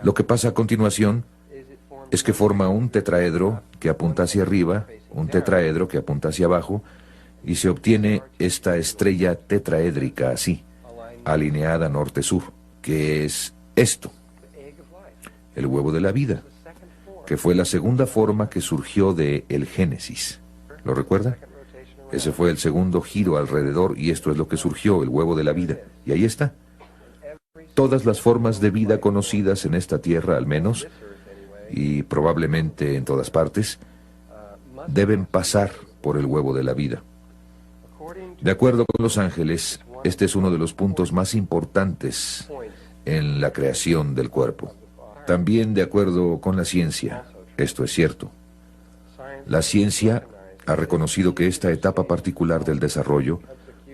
Lo que pasa a continuación es que forma un tetraedro que apunta hacia arriba, un tetraedro que apunta hacia abajo, y se obtiene esta estrella tetraédrica así, alineada norte-sur, que es esto, el huevo de la vida, que fue la segunda forma que surgió de el Génesis. ¿Lo recuerda? Ese fue el segundo giro alrededor y esto es lo que surgió, el huevo de la vida. Y ahí está. Todas las formas de vida conocidas en esta tierra, al menos, y probablemente en todas partes, deben pasar por el huevo de la vida. De acuerdo con los ángeles, este es uno de los puntos más importantes en la creación del cuerpo. También de acuerdo con la ciencia, esto es cierto. La ciencia ha reconocido que esta etapa particular del desarrollo,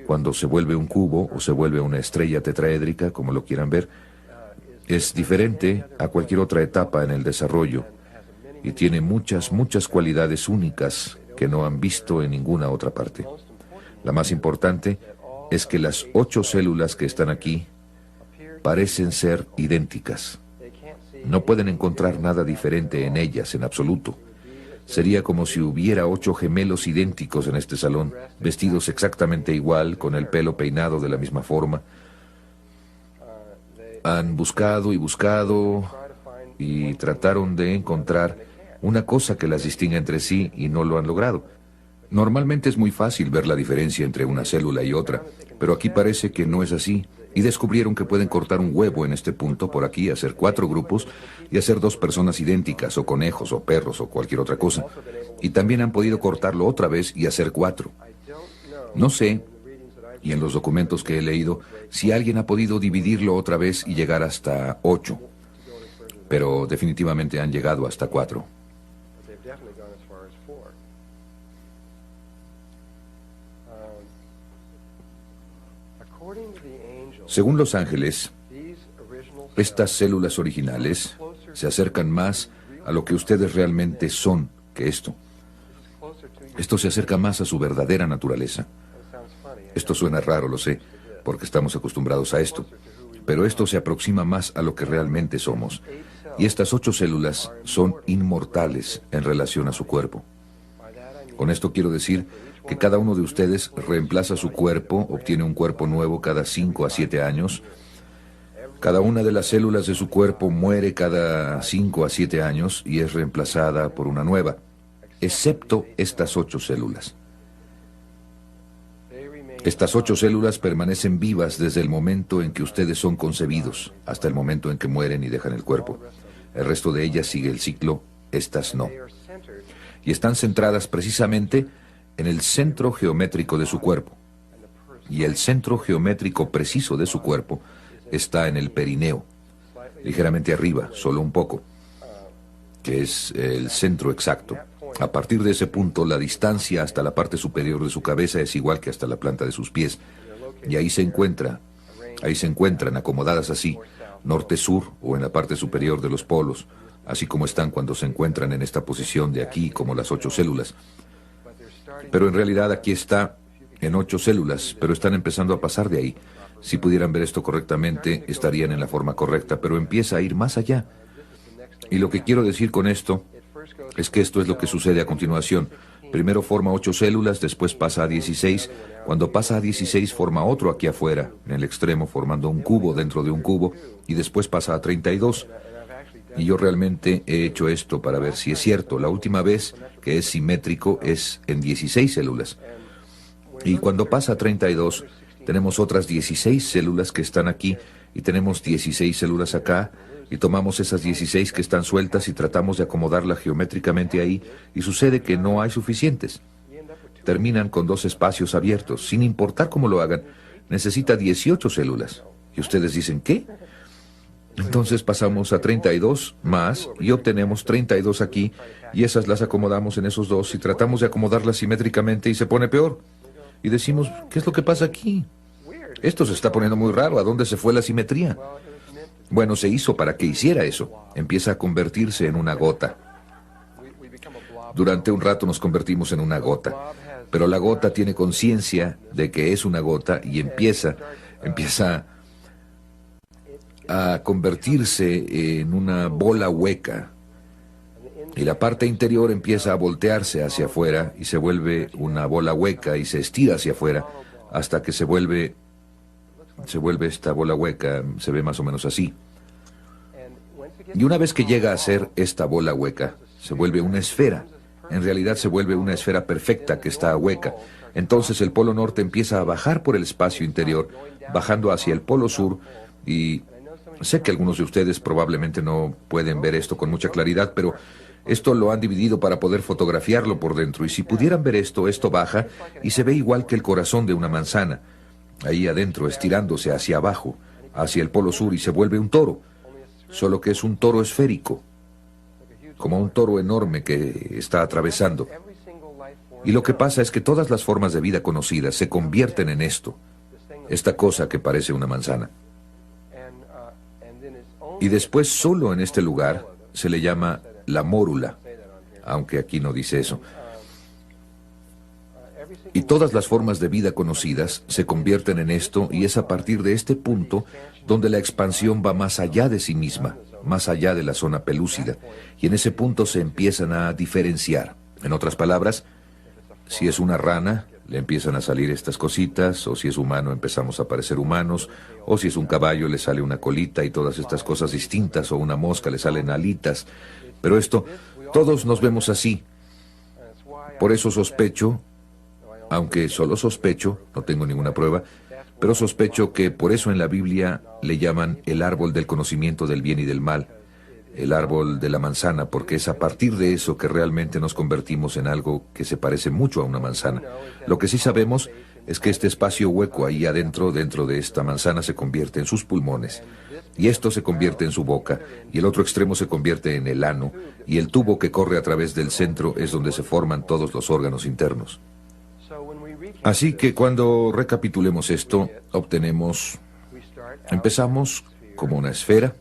cuando se vuelve un cubo o se vuelve una estrella tetraédrica, como lo quieran ver, es diferente a cualquier otra etapa en el desarrollo y tiene muchas cualidades únicas que no han visto en ninguna otra parte. La más importante es que las 8 células que están aquí parecen ser idénticas. No pueden encontrar nada diferente en ellas en absoluto. Sería como si hubiera 8 gemelos idénticos en este salón, vestidos exactamente igual, con el pelo peinado de la misma forma. Han buscado y buscado y trataron de encontrar una cosa que las distinga entre sí y no lo han logrado. Normalmente es muy fácil ver la diferencia entre una célula y otra, pero aquí parece que no es así. Y descubrieron que pueden cortar un huevo en este punto, por aquí, hacer 4 grupos y hacer 2 personas idénticas, o conejos, o perros, o cualquier otra cosa. Y también han podido cortarlo otra vez y hacer 4. No sé, y en los documentos que he leído, si alguien ha podido dividirlo otra vez y llegar hasta 8. Pero definitivamente han llegado hasta 4. Según los ángeles, estas células originales se acercan más a lo que ustedes realmente son que esto. Esto se acerca más a su verdadera naturaleza. Esto suena raro, lo sé, porque estamos acostumbrados a esto. Pero esto se aproxima más a lo que realmente somos. Y estas 8 células son inmortales en relación a su cuerpo. Con esto quiero decir que cada uno de ustedes reemplaza su cuerpo, obtiene un cuerpo nuevo cada 5 a 7 años. Cada una de las células de su cuerpo muere cada 5 a 7 años y es reemplazada por una nueva, excepto estas 8 células. Estas 8 células permanecen vivas desde el momento en que ustedes son concebidos, hasta el momento en que mueren y dejan el cuerpo. El resto de ellas sigue el ciclo, estas no. Y están centradas precisamente en el centro geométrico de su cuerpo. Y el centro geométrico preciso de su cuerpo está en el perineo, ligeramente arriba, solo un poco, que es el centro exacto. A partir de ese punto, la distancia hasta la parte superior de su cabeza es igual que hasta la planta de sus pies. Y ahí se encuentran acomodadas así, norte-sur o en la parte superior de los polos, así como están cuando se encuentran en esta posición de aquí, como las 8 células. Pero en realidad aquí está en 8 células, pero están empezando a pasar de ahí. Si pudieran ver esto correctamente, estarían en la forma correcta, pero empieza a ir más allá. Y lo que quiero decir con esto es que esto es lo que sucede a continuación. Primero forma 8 células, después pasa a 16. Cuando pasa a 16 forma otro aquí afuera, en el extremo, formando un cubo dentro de un cubo, y después pasa a 32. Y yo realmente he hecho esto para ver si es cierto. La última vez que es simétrico es en 16 células. Y cuando pasa a 32, tenemos otras 16 células que están aquí, y tenemos 16 células acá, y tomamos esas 16 que están sueltas y tratamos de acomodarlas geométricamente ahí, y sucede que no hay suficientes. Terminan con 2 espacios abiertos. Sin importar cómo lo hagan, necesita 18 células. Y ustedes dicen, ¿qué? Entonces pasamos a 32 más y obtenemos 32 aquí, y esas las acomodamos en esos 2 y tratamos de acomodarlas simétricamente y se pone peor. Y decimos, ¿qué es lo que pasa aquí? Esto se está poniendo muy raro. ¿A dónde se fue la simetría? Bueno, se hizo para que hiciera eso. Empieza a convertirse en una gota. Durante un rato nos convertimos en una gota, pero la gota tiene conciencia de que es una gota y empieza a convertirse en una bola hueca. Y la parte interior empieza a voltearse hacia afuera y se vuelve una bola hueca y se estira hacia afuera hasta que se vuelve esta bola hueca, se ve más o menos así. Y una vez que llega a ser esta bola hueca, se vuelve una esfera. En realidad se vuelve una esfera perfecta que está hueca. Entonces el polo norte empieza a bajar por el espacio interior, bajando hacia el polo sur, y sé que algunos de ustedes probablemente no pueden ver esto con mucha claridad, pero esto lo han dividido para poder fotografiarlo por dentro, y si pudieran ver esto baja y se ve igual que el corazón de una manzana, ahí adentro estirándose hacia abajo, hacia el polo sur, y se vuelve un toro, solo que es un toro esférico, como un toro enorme que está atravesando. Y lo que pasa es que todas las formas de vida conocidas se convierten en esto, esta cosa que parece una manzana. Y después solo en este lugar se le llama la mórula, aunque aquí no dice eso. Y todas las formas de vida conocidas se convierten en esto, y es a partir de este punto donde la expansión va más allá de sí misma, más allá de la zona pelúcida, y en ese punto se empiezan a diferenciar. En otras palabras, si es una rana, le empiezan a salir estas cositas, o si es humano empezamos a parecer humanos, o si es un caballo le sale una colita y todas estas cosas distintas, o una mosca le salen alitas. Pero esto, todos nos vemos así. Por eso sospecho, aunque solo sospecho, no tengo ninguna prueba, pero sospecho que por eso en la Biblia le llaman el árbol del conocimiento del bien y del mal, el árbol de la manzana, porque es a partir de eso que realmente nos convertimos en algo que se parece mucho a una manzana. Lo que sí sabemos es que este espacio hueco ahí adentro, dentro de esta manzana, se convierte en sus pulmones, y esto se convierte en su boca, y el otro extremo se convierte en el ano, y el tubo que corre a través del centro es donde se forman todos los órganos internos. Así que cuando recapitulemos esto, empezamos como una esfera,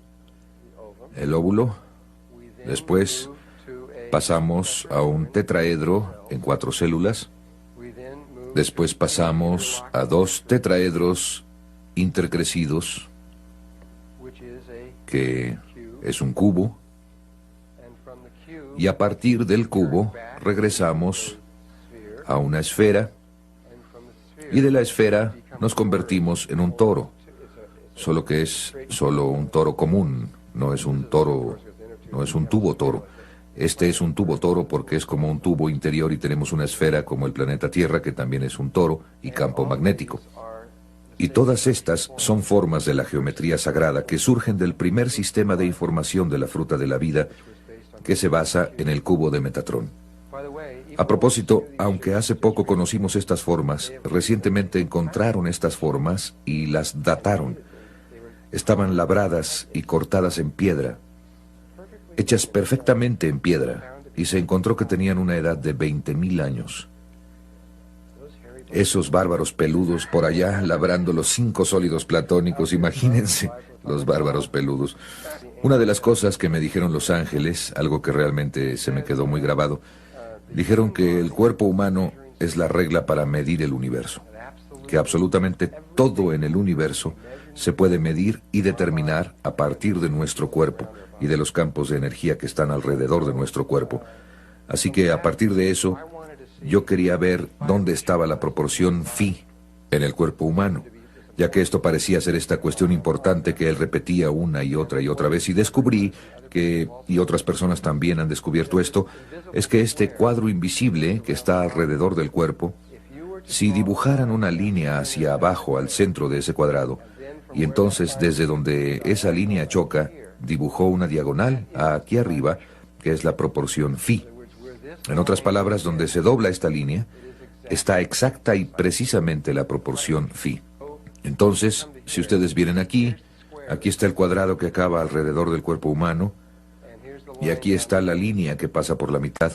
el óvulo, después pasamos a un tetraedro en 4 células, después pasamos a 2 tetraedros intercrecidos, que es un cubo, y a partir del cubo regresamos a una esfera, y de la esfera nos convertimos en un toro, solo que es solo un toro común, no es un toro, no es un tubo toro. Este es un tubo toro porque es como un tubo interior y tenemos una esfera como el planeta Tierra, que también es un toro y campo magnético. Y todas estas son formas de la geometría sagrada que surgen del primer sistema de información de la fruta de la vida, que se basa en el cubo de Metatrón. A propósito, aunque hace poco conocimos estas formas, recientemente encontraron estas formas y las dataron. Estaban labradas y cortadas en piedra, hechas perfectamente en piedra, y se encontró que tenían una edad de 20.000 años. Esos bárbaros peludos por allá labrando los 5 sólidos platónicos, imagínense, los bárbaros peludos. Una de las cosas que me dijeron los ángeles, algo que realmente se me quedó muy grabado, dijeron que el cuerpo humano es la regla para medir el universo, que absolutamente todo en el universo se puede medir y determinar a partir de nuestro cuerpo y de los campos de energía que están alrededor de nuestro cuerpo. Así que a partir de eso, yo quería ver dónde estaba la proporción phi en el cuerpo humano, ya que esto parecía ser esta cuestión importante que él repetía una y otra vez, y descubrí que, y otras personas también han descubierto esto, es que este cuadro invisible que está alrededor del cuerpo, si dibujaran una línea hacia abajo al centro de ese cuadrado, y entonces desde donde esa línea choca, dibujó una diagonal aquí arriba, que es la proporción phi. En otras palabras, donde se dobla esta línea, está exacta y precisamente la proporción phi. Entonces, si ustedes vienen aquí está el cuadrado que acaba alrededor del cuerpo humano, y aquí está la línea que pasa por la mitad,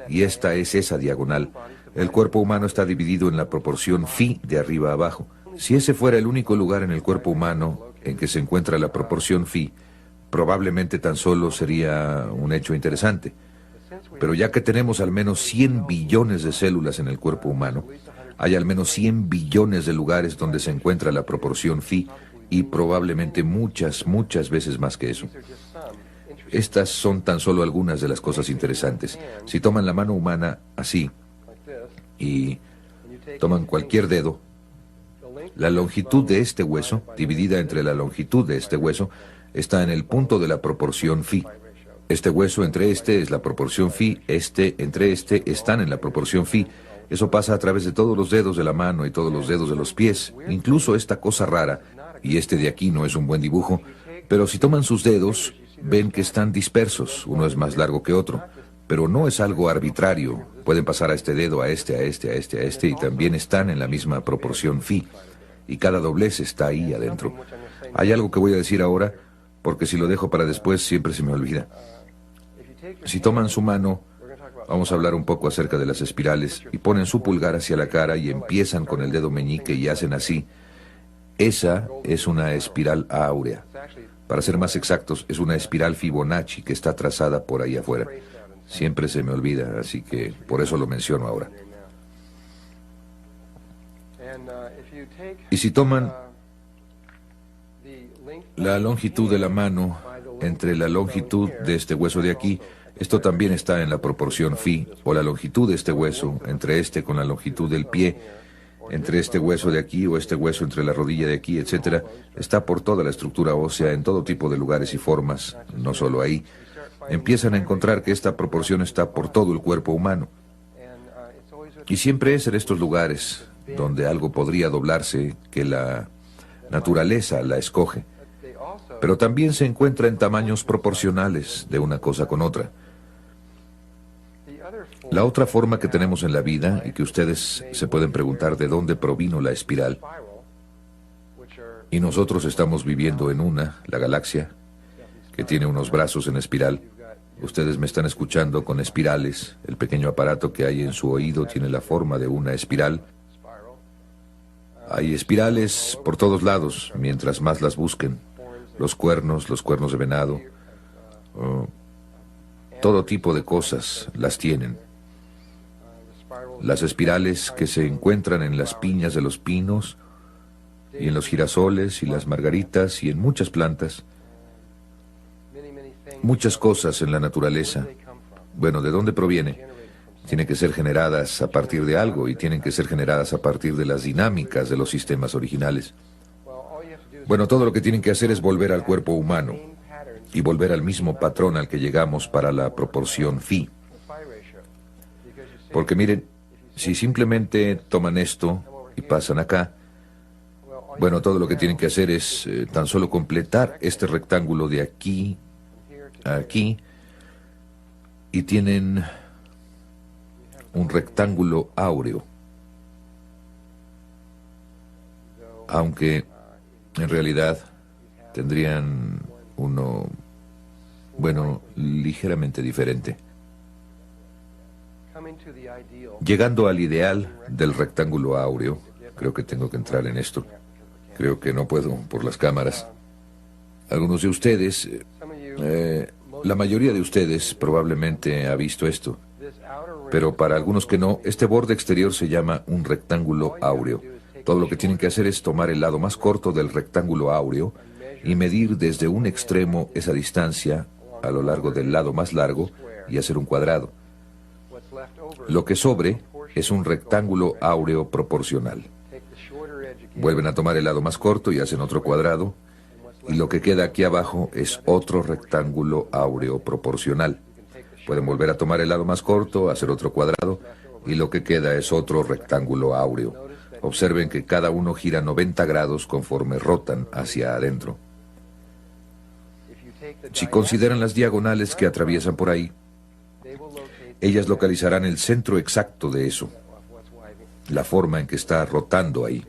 y esta es esa diagonal. El cuerpo humano está dividido en la proporción phi de arriba a abajo. Si ese fuera el único lugar en el cuerpo humano en que se encuentra la proporción phi, probablemente tan solo sería un hecho interesante. Pero ya que tenemos al menos 100 billones de células en el cuerpo humano, hay al menos 100 billones de lugares donde se encuentra la proporción phi, y probablemente muchas veces más que eso. Estas son tan solo algunas de las cosas interesantes. Si toman la mano humana así, y toman cualquier dedo, la longitud de este hueso, dividida entre la longitud de este hueso, está en el punto de la proporción phi. Este hueso entre este es la proporción phi, este entre este están en la proporción phi. Eso pasa a través de todos los dedos de la mano y todos los dedos de los pies, incluso esta cosa rara, y este de aquí no es un buen dibujo, pero si toman sus dedos, ven que están dispersos, uno es más largo que otro, pero no es algo arbitrario. Pueden pasar a este dedo, a este, y también están en la misma proporción phi, y cada doblez está ahí adentro. Hay algo que voy a decir ahora, porque si lo dejo para después siempre se me olvida. Si toman su mano, vamos a hablar un poco acerca de las espirales, y ponen su pulgar hacia la cara y empiezan con el dedo meñique y hacen así. Esa es una espiral áurea. Para ser más exactos, es una espiral Fibonacci que está trazada por ahí afuera. Siempre se me olvida, así que por eso lo menciono ahora. Y si toman la longitud de la mano entre la longitud de este hueso de aquí Esto también está en la proporción phi, o la longitud de este hueso, entre este con la longitud del pie, entre este hueso de aquí o este hueso entre la rodilla de aquí, etcétera, está por toda la estructura ósea en todo tipo de lugares y formas, no solo ahí. Empiezan a encontrar que esta proporción está por todo el cuerpo humano. Y siempre es en estos lugares donde algo podría doblarse que la naturaleza la escoge. Pero también se encuentra en tamaños proporcionales de una cosa con otra. La otra forma que tenemos en la vida, y que ustedes se pueden preguntar de dónde provino la espiral, y nosotros estamos viviendo en una, la galaxia, que tiene unos brazos en espiral. Ustedes me están escuchando con espirales. El pequeño aparato que hay en su oído tiene la forma de una espiral. Hay espirales por todos lados, mientras más las busquen. Los cuernos de venado, todo tipo de cosas las tienen. Las espirales que se encuentran en las piñas de los pinos, y en los girasoles, y las margaritas, y en muchas plantas. Muchas cosas en la naturaleza. Bueno, ¿de dónde proviene? Tienen que ser generadas a partir de algo, y tienen que ser generadas a partir de las dinámicas de los sistemas originales. Bueno, todo lo que tienen que hacer es volver al cuerpo humano, y volver al mismo patrón al que llegamos para la proporción phi. Porque miren, si simplemente toman esto y pasan acá, bueno, todo lo que tienen que hacer es tan solo completar este rectángulo de aquí a aquí, y tienen un rectángulo áureo. Aunque en realidad tendrían uno, bueno, ligeramente diferente. Llegando al ideal del rectángulo áureo, creo que tengo que entrar en esto. Creo que no puedo por las cámaras. Algunos de ustedes, la mayoría de ustedes probablemente ha visto esto. Pero para algunos que no, este borde exterior se llama un rectángulo áureo. Todo lo que tienen que hacer es tomar el lado más corto del rectángulo áureo y medir desde un extremo esa distancia a lo largo del lado más largo y hacer un cuadrado. Lo que sobre es un rectángulo áureo proporcional. Vuelven a tomar el lado más corto y hacen otro cuadrado, y lo que queda aquí abajo es otro rectángulo áureo proporcional. Pueden volver a tomar el lado más corto, hacer otro cuadrado, y lo que queda es otro rectángulo áureo. Observen que cada uno gira 90 grados conforme rotan hacia adentro. Si consideran las diagonales que atraviesan por ahí, ellas localizarán el centro exacto de eso, la forma en que está rotando ahí.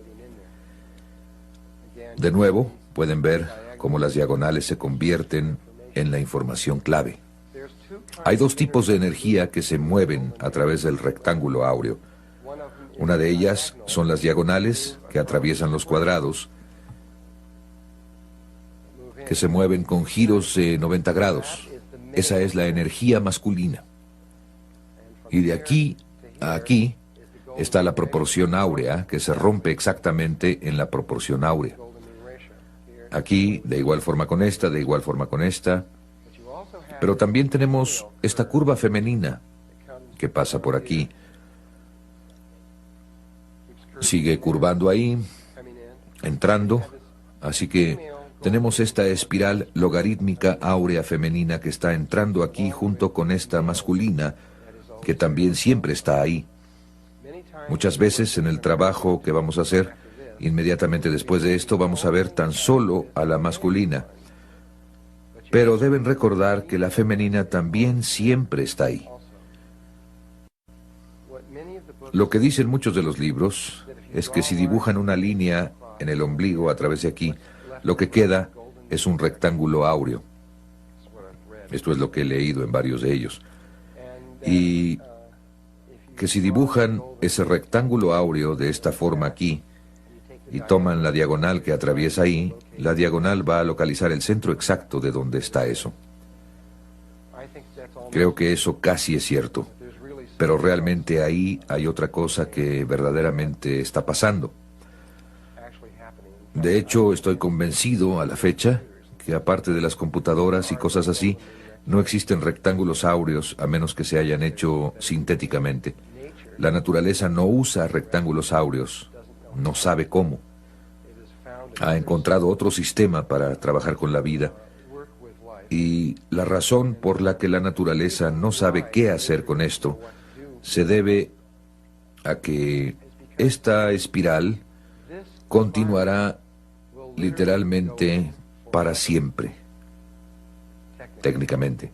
De nuevo, pueden ver cómo las diagonales se convierten en la información clave. Hay dos tipos de energía que se mueven a través del rectángulo áureo. Una de ellas son las diagonales que atraviesan los cuadrados, que se mueven con giros de 90 grados. Esa es la energía masculina. Y de aquí a aquí está la proporción áurea, que se rompe exactamente en la proporción áurea. Aquí, de igual forma con esta, de igual forma con esta. Pero también tenemos esta curva femenina que pasa por aquí. Sigue curvando ahí, entrando. Así que tenemos esta espiral logarítmica áurea femenina que está entrando aquí junto con esta masculina, que también siempre está ahí. Muchas veces en el trabajo que vamos a hacer, inmediatamente después de esto vamos a ver tan solo a la masculina. Pero deben recordar que la femenina también siempre está ahí. Lo que dicen muchos de los libros es que si dibujan una línea en el ombligo a través de aquí, lo que queda es un rectángulo áureo. Esto es lo que he leído en varios de ellos. Y que si dibujan ese rectángulo áureo de esta forma aquí, y toman la diagonal que atraviesa ahí, la diagonal va a localizar el centro exacto de donde está eso. Creo que eso casi es cierto, pero realmente ahí hay otra cosa que verdaderamente está pasando. De hecho, estoy convencido a la fecha que aparte de las computadoras y cosas así, No existen rectángulos áureos a menos que se hayan hecho sintéticamente. La naturaleza no usa rectángulos áureos, no sabe cómo. Ha encontrado otro sistema para trabajar con la vida. Y la razón por la que la naturaleza no sabe qué hacer con esto se debe a que esta espiral continuará literalmente para siempre, técnicamente.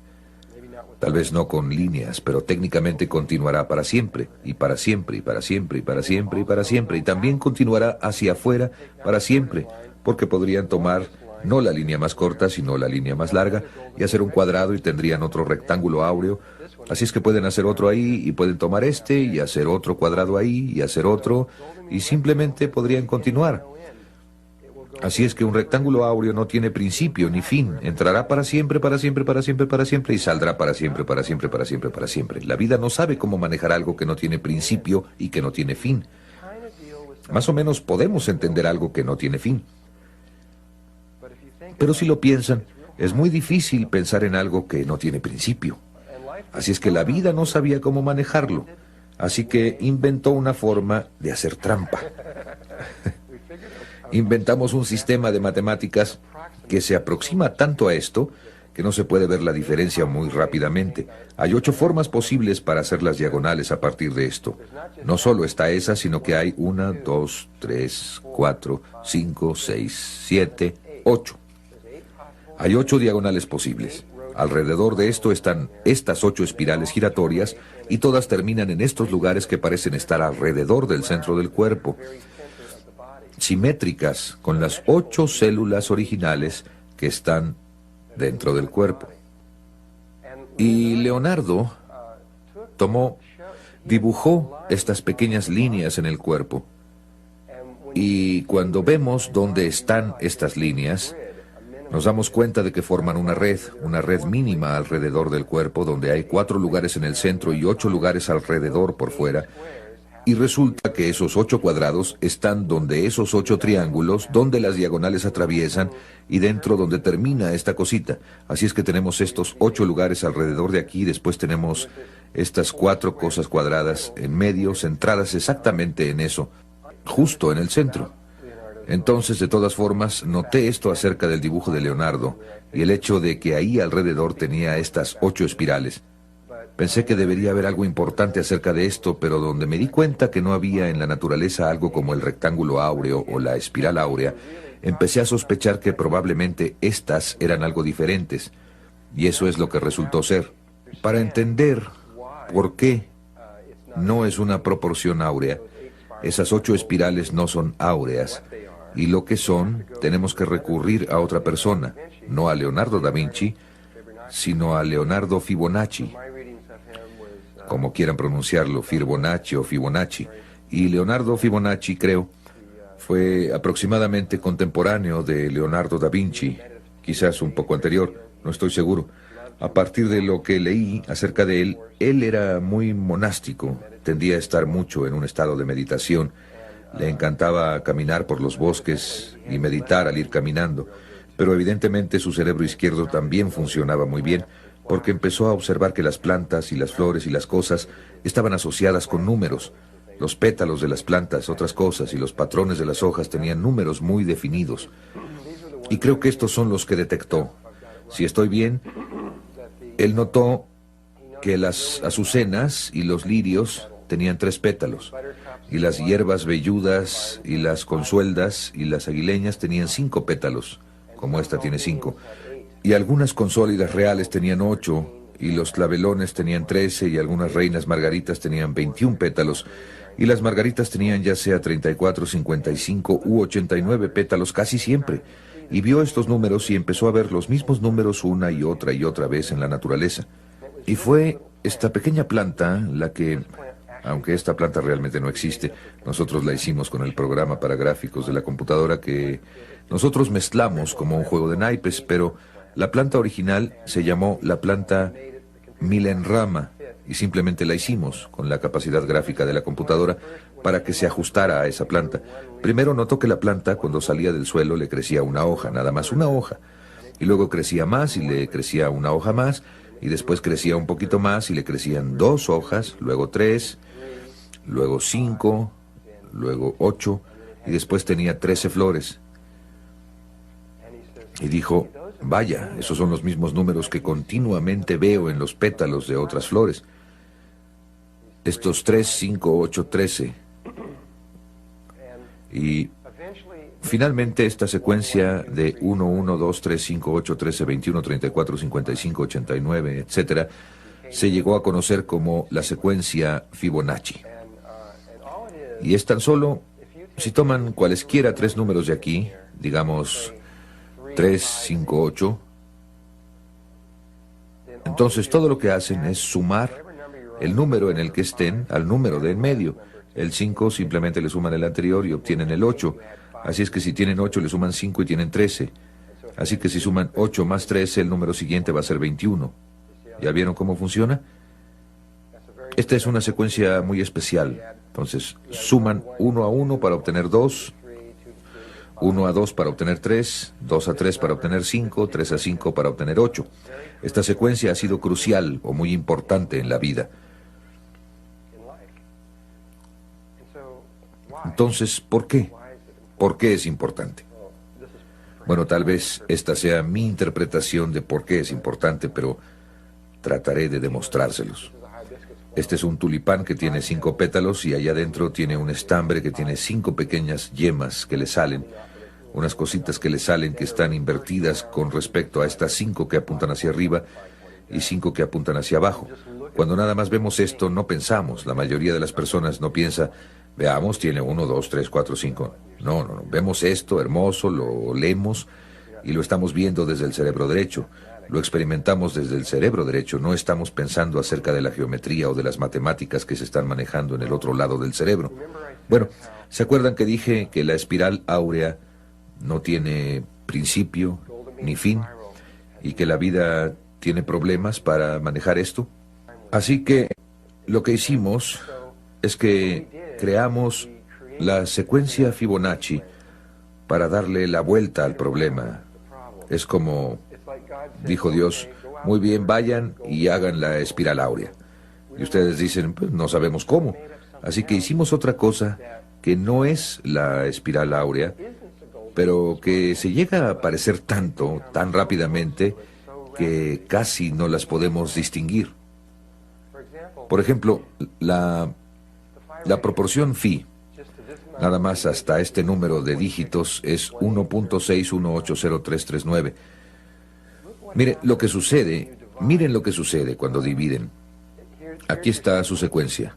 Tal vez no con líneas, pero técnicamente continuará para siempre, y para siempre, y para siempre, y para siempre, y para siempre, y también continuará hacia afuera para siempre, porque podrían tomar no la línea más corta, sino la línea más larga, y hacer un cuadrado y tendrían otro rectángulo áureo. Así es que pueden hacer otro ahí, y pueden tomar este, y hacer otro cuadrado ahí, y hacer otro, y simplemente podrían continuar. Así es que un rectángulo áureo no tiene principio ni fin. Entrará para siempre, para siempre, para siempre, para siempre, y saldrá para siempre, para siempre, para siempre, para siempre. La vida no sabe cómo manejar algo que no tiene principio y que no tiene fin. Más o menos podemos entender algo que no tiene fin. Pero si lo piensan, es muy difícil pensar en algo que no tiene principio. Así es que la vida no sabía cómo manejarlo. Así que inventó una forma de hacer trampa. Inventamos un sistema de matemáticas que se aproxima tanto a esto que no se puede ver la diferencia muy rápidamente. Hay 8 formas posibles para hacer las diagonales a partir de esto. No solo está esa, sino que hay 1, 2, 3, 4, 5, 6, 7, 8. Hay 8 diagonales posibles. Alrededor de esto están estas 8 espirales giratorias y todas terminan en estos lugares que parecen estar alrededor del centro del cuerpo, simétricas con las 8 células originales que están dentro del cuerpo. Y Leonardo dibujó estas pequeñas líneas en el cuerpo. Y cuando vemos dónde están estas líneas, nos damos cuenta de que forman una red mínima alrededor del cuerpo, donde hay 4 lugares en el centro y 8 lugares alrededor por fuera. Y resulta que esos 8 cuadrados están donde esos 8 triángulos, donde las diagonales atraviesan y dentro donde termina esta cosita. Así es que tenemos estos 8 lugares alrededor de aquí, después tenemos estas 4 cosas cuadradas en medio, centradas exactamente en eso, justo en el centro. Entonces, de todas formas, noté esto acerca del dibujo de Leonardo y el hecho de que ahí alrededor tenía estas 8 espirales. Pensé que debería haber algo importante acerca de esto, pero donde me di cuenta que no había en la naturaleza algo como el rectángulo áureo o la espiral áurea, empecé a sospechar que probablemente estas eran algo diferentes, y eso es lo que resultó ser. Para entender por qué no es una proporción áurea, esas 8 espirales no son áureas, y lo que son, tenemos que recurrir a otra persona, no a Leonardo da Vinci, sino a Leonardo Fibonacci, como quieran pronunciarlo, Fibonacci o Fibonacci. Y Leonardo Fibonacci, creo, fue aproximadamente contemporáneo de Leonardo da Vinci, quizás un poco anterior, no estoy seguro. A partir de lo que leí acerca de él era muy monástico, tendía a estar mucho en un estado de meditación. Le encantaba caminar por los bosques y meditar al ir caminando, pero evidentemente su cerebro izquierdo también funcionaba muy bien, porque empezó a observar que las plantas y las flores y las cosas estaban asociadas con números. Los pétalos de las plantas, otras cosas, y los patrones de las hojas tenían números muy definidos. Y creo que estos son los que detectó. Si estoy bien, él notó que las azucenas y los lirios tenían 3 pétalos, y las hierbas velludas y las consueldas y las aguileñas tenían 5 pétalos, como esta tiene 5. Y algunas consólidas reales tenían 8, y los clavelones tenían 13, y algunas reinas margaritas tenían 21 pétalos, y las margaritas tenían ya sea 34, 55 u 89 pétalos casi siempre. Y vio estos números y empezó a ver los mismos números una y otra vez en la naturaleza. Y fue esta pequeña planta la que, aunque esta planta realmente no existe, nosotros la hicimos con el programa para gráficos de la computadora que nosotros mezclamos como un juego de naipes, pero la planta original se llamó la planta Milenrama y simplemente la hicimos con la capacidad gráfica de la computadora para que se ajustara a esa planta. Primero notó que la planta, cuando salía del suelo, le crecía una hoja, nada más una hoja. y luego crecía más y le crecía una hoja más, y después crecía un poquito más y le crecían 2 hojas, luego 3, luego 5, luego 8, y después tenía 13 flores. Y dijo, vaya, esos son los mismos números que continuamente veo en los pétalos de otras flores. Estos 3, 5, 8, 13. Y finalmente esta secuencia de 1, 1, 2, 3, 5, 8, 13, 21, 34, 55, 89, etc., se llegó a conocer como la secuencia Fibonacci. Y es tan solo, si toman cualesquiera 3 números de aquí, digamos 3, 5, 8, entonces todo lo que hacen es sumar el número en el que estén al número de en medio. El 5 simplemente le suman el anterior y obtienen el 8. Así es que si tienen 8 le suman 5 y tienen 13. Así que si suman 8 más 13, el número siguiente va a ser 21. ¿Ya vieron cómo funciona? Esta es una secuencia muy especial. Entonces, suman 1 a 1 para obtener 2, 1 a 2 para obtener 3, 2 a 3 para obtener 5, 3 a 5 para obtener 8. Esta secuencia ha sido crucial o muy importante en la vida. Entonces, ¿por qué? ¿Por qué es importante? Bueno, tal vez esta sea mi interpretación de por qué es importante, pero trataré de demostrárselos. Este es un tulipán que tiene 5 pétalos y allá adentro tiene un estambre que tiene 5 pequeñas yemas que le salen, unas cositas que le salen que están invertidas con respecto a estas 5 que apuntan hacia arriba y 5 que apuntan hacia abajo. Cuando nada más vemos esto, no pensamos. La mayoría de las personas no piensa, veamos, tiene 1, 2, 3, 4, 5. No. Vemos esto hermoso, lo olemos y lo estamos viendo desde el cerebro derecho. Lo experimentamos desde el cerebro derecho. No estamos pensando acerca de la geometría o de las matemáticas que se están manejando en el otro lado del cerebro. Bueno, ¿se acuerdan que dije que la espiral áurea no tiene principio ni fin y que la vida tiene problemas para manejar esto? Así que lo que hicimos es que creamos la secuencia Fibonacci para darle la vuelta al problema. Es como dijo Dios, muy bien, vayan y hagan la espiral áurea. Y ustedes dicen, pues no sabemos cómo. Así que hicimos otra cosa que no es la espiral áurea, pero que se llega a parecer tanto, tan rápidamente, que casi no las podemos distinguir. Por ejemplo, la proporción phi, nada más hasta este número de dígitos, es 1.6180339. Miren lo que sucede cuando dividen. Aquí está su secuencia.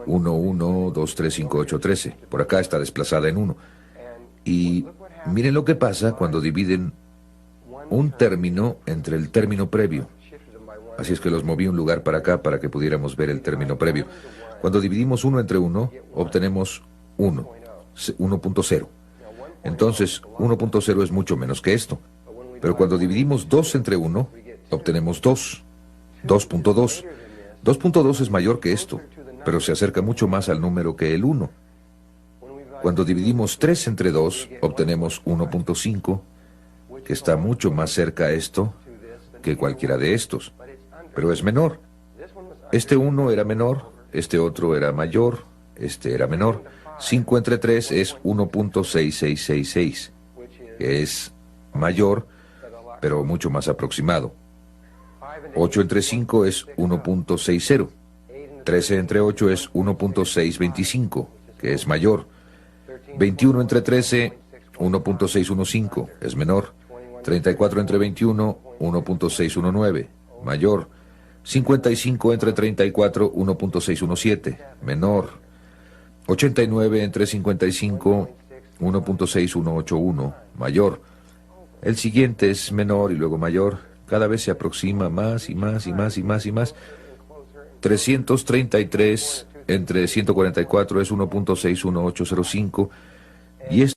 1, 1, 2, 3, 5, 8, 13. Por acá está desplazada en 1. Y miren lo que pasa cuando dividen un término entre el término previo. Así es que los moví un lugar para acá para que pudiéramos ver el término previo. Cuando dividimos 1 entre 1, obtenemos 1, 1.0. Entonces, 1.0 es mucho menos que esto. Pero cuando dividimos 2 entre 1, obtenemos 2, 2.2. 2.2 es mayor que esto, pero se acerca mucho más al número que el 1. Cuando dividimos 3 entre 2, obtenemos 1.5, que está mucho más cerca a esto que cualquiera de estos, pero es menor. Este 1 era menor, este otro era mayor, este era menor. 5 entre 3 es 1.6666, que es mayor, pero mucho más aproximado. 8 entre 5 es 1.60. 13 entre 8 es 1.625, que es mayor. 21 entre 13, 1.615, es menor. 34 entre 21, 1.619, mayor. 55 entre 34, 1.617, menor. 89 entre 55, 1.6181, mayor. El siguiente es menor y luego mayor. Cada vez se aproxima más y más y más y más y más. 333 entre 144 es 1.61805 y es